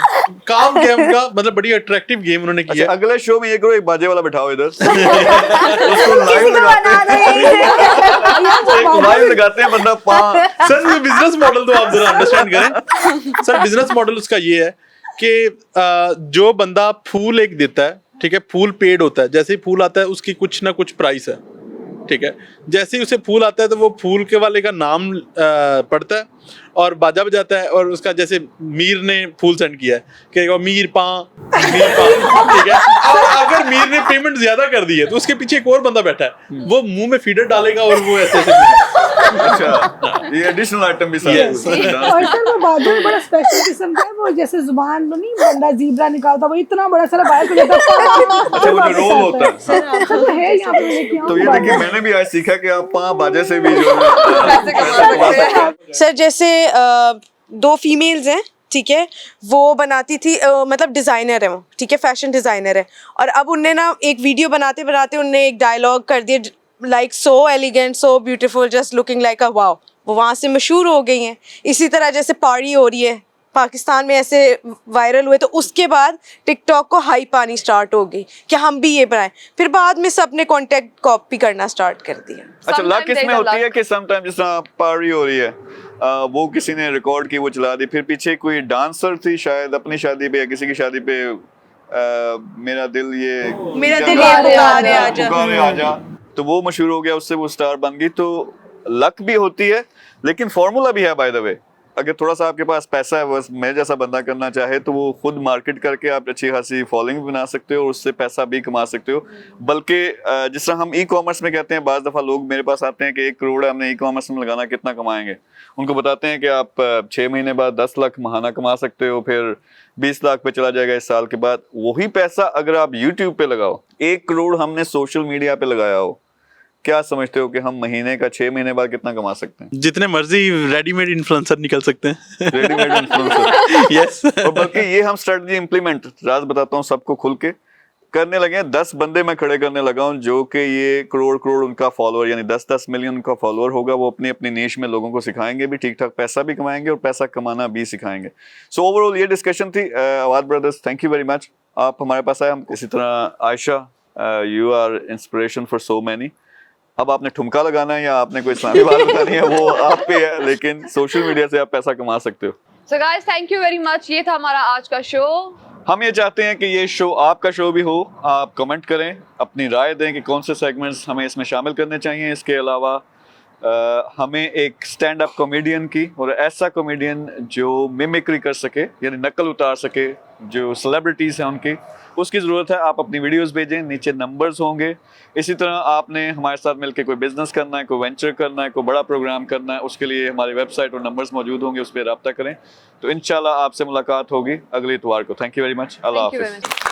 काम क्या उनका, मतलब बड़ी अट्रैक्टिव गेम उन्होंने किया। अच्छा, अगले शो में ये करो, एक बाजे वाला बिठाओ इधर, उसको लाइव लगाते हैं, बंदा सर बिजनेस मॉडल तो आप जरा अंडरस्टैंड करें। सर बिजनेस मॉडल उसका ये है कि जो बंदा फूल एक देता है, ठीक है, फूल पेड होता है, जैसे ही फूल आता है उसकी कुछ ना कुछ प्राइस है, ठीक है। जैसे ही उसे फूल आता है तो वो फूल के वाले का नाम पड़ता है, और बाजा बजाता है और उसका जैसे मीर ने फूल सेंड किया है कि मीर पा, ठीक है, और अगर मीर ने पेमेंट ज्यादा कर दी है तो उसके पीछे एक और बंदा बैठा है, वो मुंह में फीडर डालेगा और वो ऐसे अच्छा, ये एडिशनल आइटम भी साथ और सर वो बाजू में बड़ा स्पेशल किस्म का है, वो जैसे जुबान नहीं बंदा जीब्रा निकालता, वो इतना बड़ा सारा बाहर को लेकर अच्छा, वो जो रोल होता है। सर वो है यहाँ पे लेके आओ। तो ये देखिए, मैंने भी आज सीखा कि आप पाँ बाजे से भी जो है पैसे कमा सकते हैं। सर जैसे 2 फीमेल्स हैं, ठीक है, वो बनाती थी मतलब डिज़ाइनर है वो, ठीक है, फैशन डिज़ाइनर है, और अब उनने ना एक वीडियो बनाते बनाते उनने एक डायलॉग कर दिया like so elegant, so beautiful, just looking like a wow, वो वहाँ से मशहूर हो गई हैं। इसी तरह जैसे पार्टी हो रही है पाकिस्तान में, ऐसे वायरल हुए, तो उसके बाद टिकटॉक को हाइप आनी स्टार्ट हो गई कि हम भी ये बनाएं, फिर बाद में सब ने कॉन्टेक्ट कॉपी करना स्टार्ट कर दिया। अच्छा, लक इसमें होती है कि समटाइम जिस तरह पार्टी हो रही है, वो किसी ने रिकॉर्ड की, वो चला दी, फिर पीछे कोई डांसर थी शायद अपनी शादी पे या किसी की शादी पे, मेरा दिल ये पुकारे आजा, तो वो मशहूर हो गया, उससे वो स्टार बन गई। तो लक भी होती है, लेकिन फॉर्मूला भी है बाय द वे। अगर थोड़ा सा आपके पास पैसा है, बस मेरे जैसा बंदा करना चाहे, तो वो खुद मार्केट करके आप अच्छी खासी फॉलोइंग बना सकते हो और उससे पैसा भी कमा सकते हो। बल्कि जिस तरह हम ई कॉमर्स में कहते हैं, बाज़ दफ़ा लोग मेरे पास आते हैं कि 1 करोड़ है, हमने ई कॉमर्स में लगाना, कितना कमाएंगे। उनको बताते हैं कि आप 6 महीने बाद 10 लाख महाना कमा सकते हो, फिर 20 लाख पे चला जाएगा इस साल के बाद। वही पैसा अगर आप यूट्यूब पे लगाओ, 1 करोड़ हमने सोशल मीडिया पे लगाया हो, क्या समझते हो कि हम महीने का 6 महीने बाद कितना कमा सकते हैं? जितने मर्जी रेडीमेड इन्फ्लुएंसर निकल सकते हैं। Readymade influencer. यस। और बल्कि ये हम स्ट्रेटजी इंप्लीमेंट, राज बताता हूँ सबको खुल के, करने लगे हैं। 10 बंदे मैं खड़े करने लगा हूँ जो कि ये करोड़ उनका फॉलोअर, यानी 10-10 मिलियन उनका फॉलोअर होगा। वो अपनी अपनी नीश में लोगों को सिखाएंगे भी, ठीक ठाक पैसा भी कमाएंगे और पैसा कमाना भी सिखाएंगे। सो ओवरऑल ये डिस्कशन थी। Awad brothers, thank you very much, आप हमारे पास आए। हम इसी तरह Ayesha, you are inspiration for so many. अब आपने ठुमका लगाना है या आपने कोई इस्लामी बात बतानी है, वो आप पे है, लेकिन सोशल मीडिया से आप पैसा कमा सकते हो। So guys, thank you very much. ये था हमारा आज का शो। हम ये चाहते हैं कि ये शो आपका शो भी हो। आप कमेंट करें, अपनी राय दें कि कौन से सेगमेंट्स हमें इसमें शामिल करने चाहिए। इसके अलावा हमें एक स्टैंड अप कॉमेडियन की, और ऐसा कॉमेडियन जो मिमिक्री कर सके, यानी नकल उतार सके, जो सेलिब्रिटीज़ हैं उनकी, उसकी ज़रूरत है। आप अपनी वीडियोस भेजें, नीचे नंबर्स होंगे। इसी तरह आपने हमारे साथ मिलकर कोई बिजनेस करना है, कोई वेंचर करना है, कोई बड़ा प्रोग्राम करना है, उसके लिए हमारी वेबसाइट और नंबर्स मौजूद होंगे, उस पर रब्ता करें। तो इंशाल्लाह आपसे मुलाकात होगी अगले इतवार को। Thank you very much. अल्लाह हाफिज़।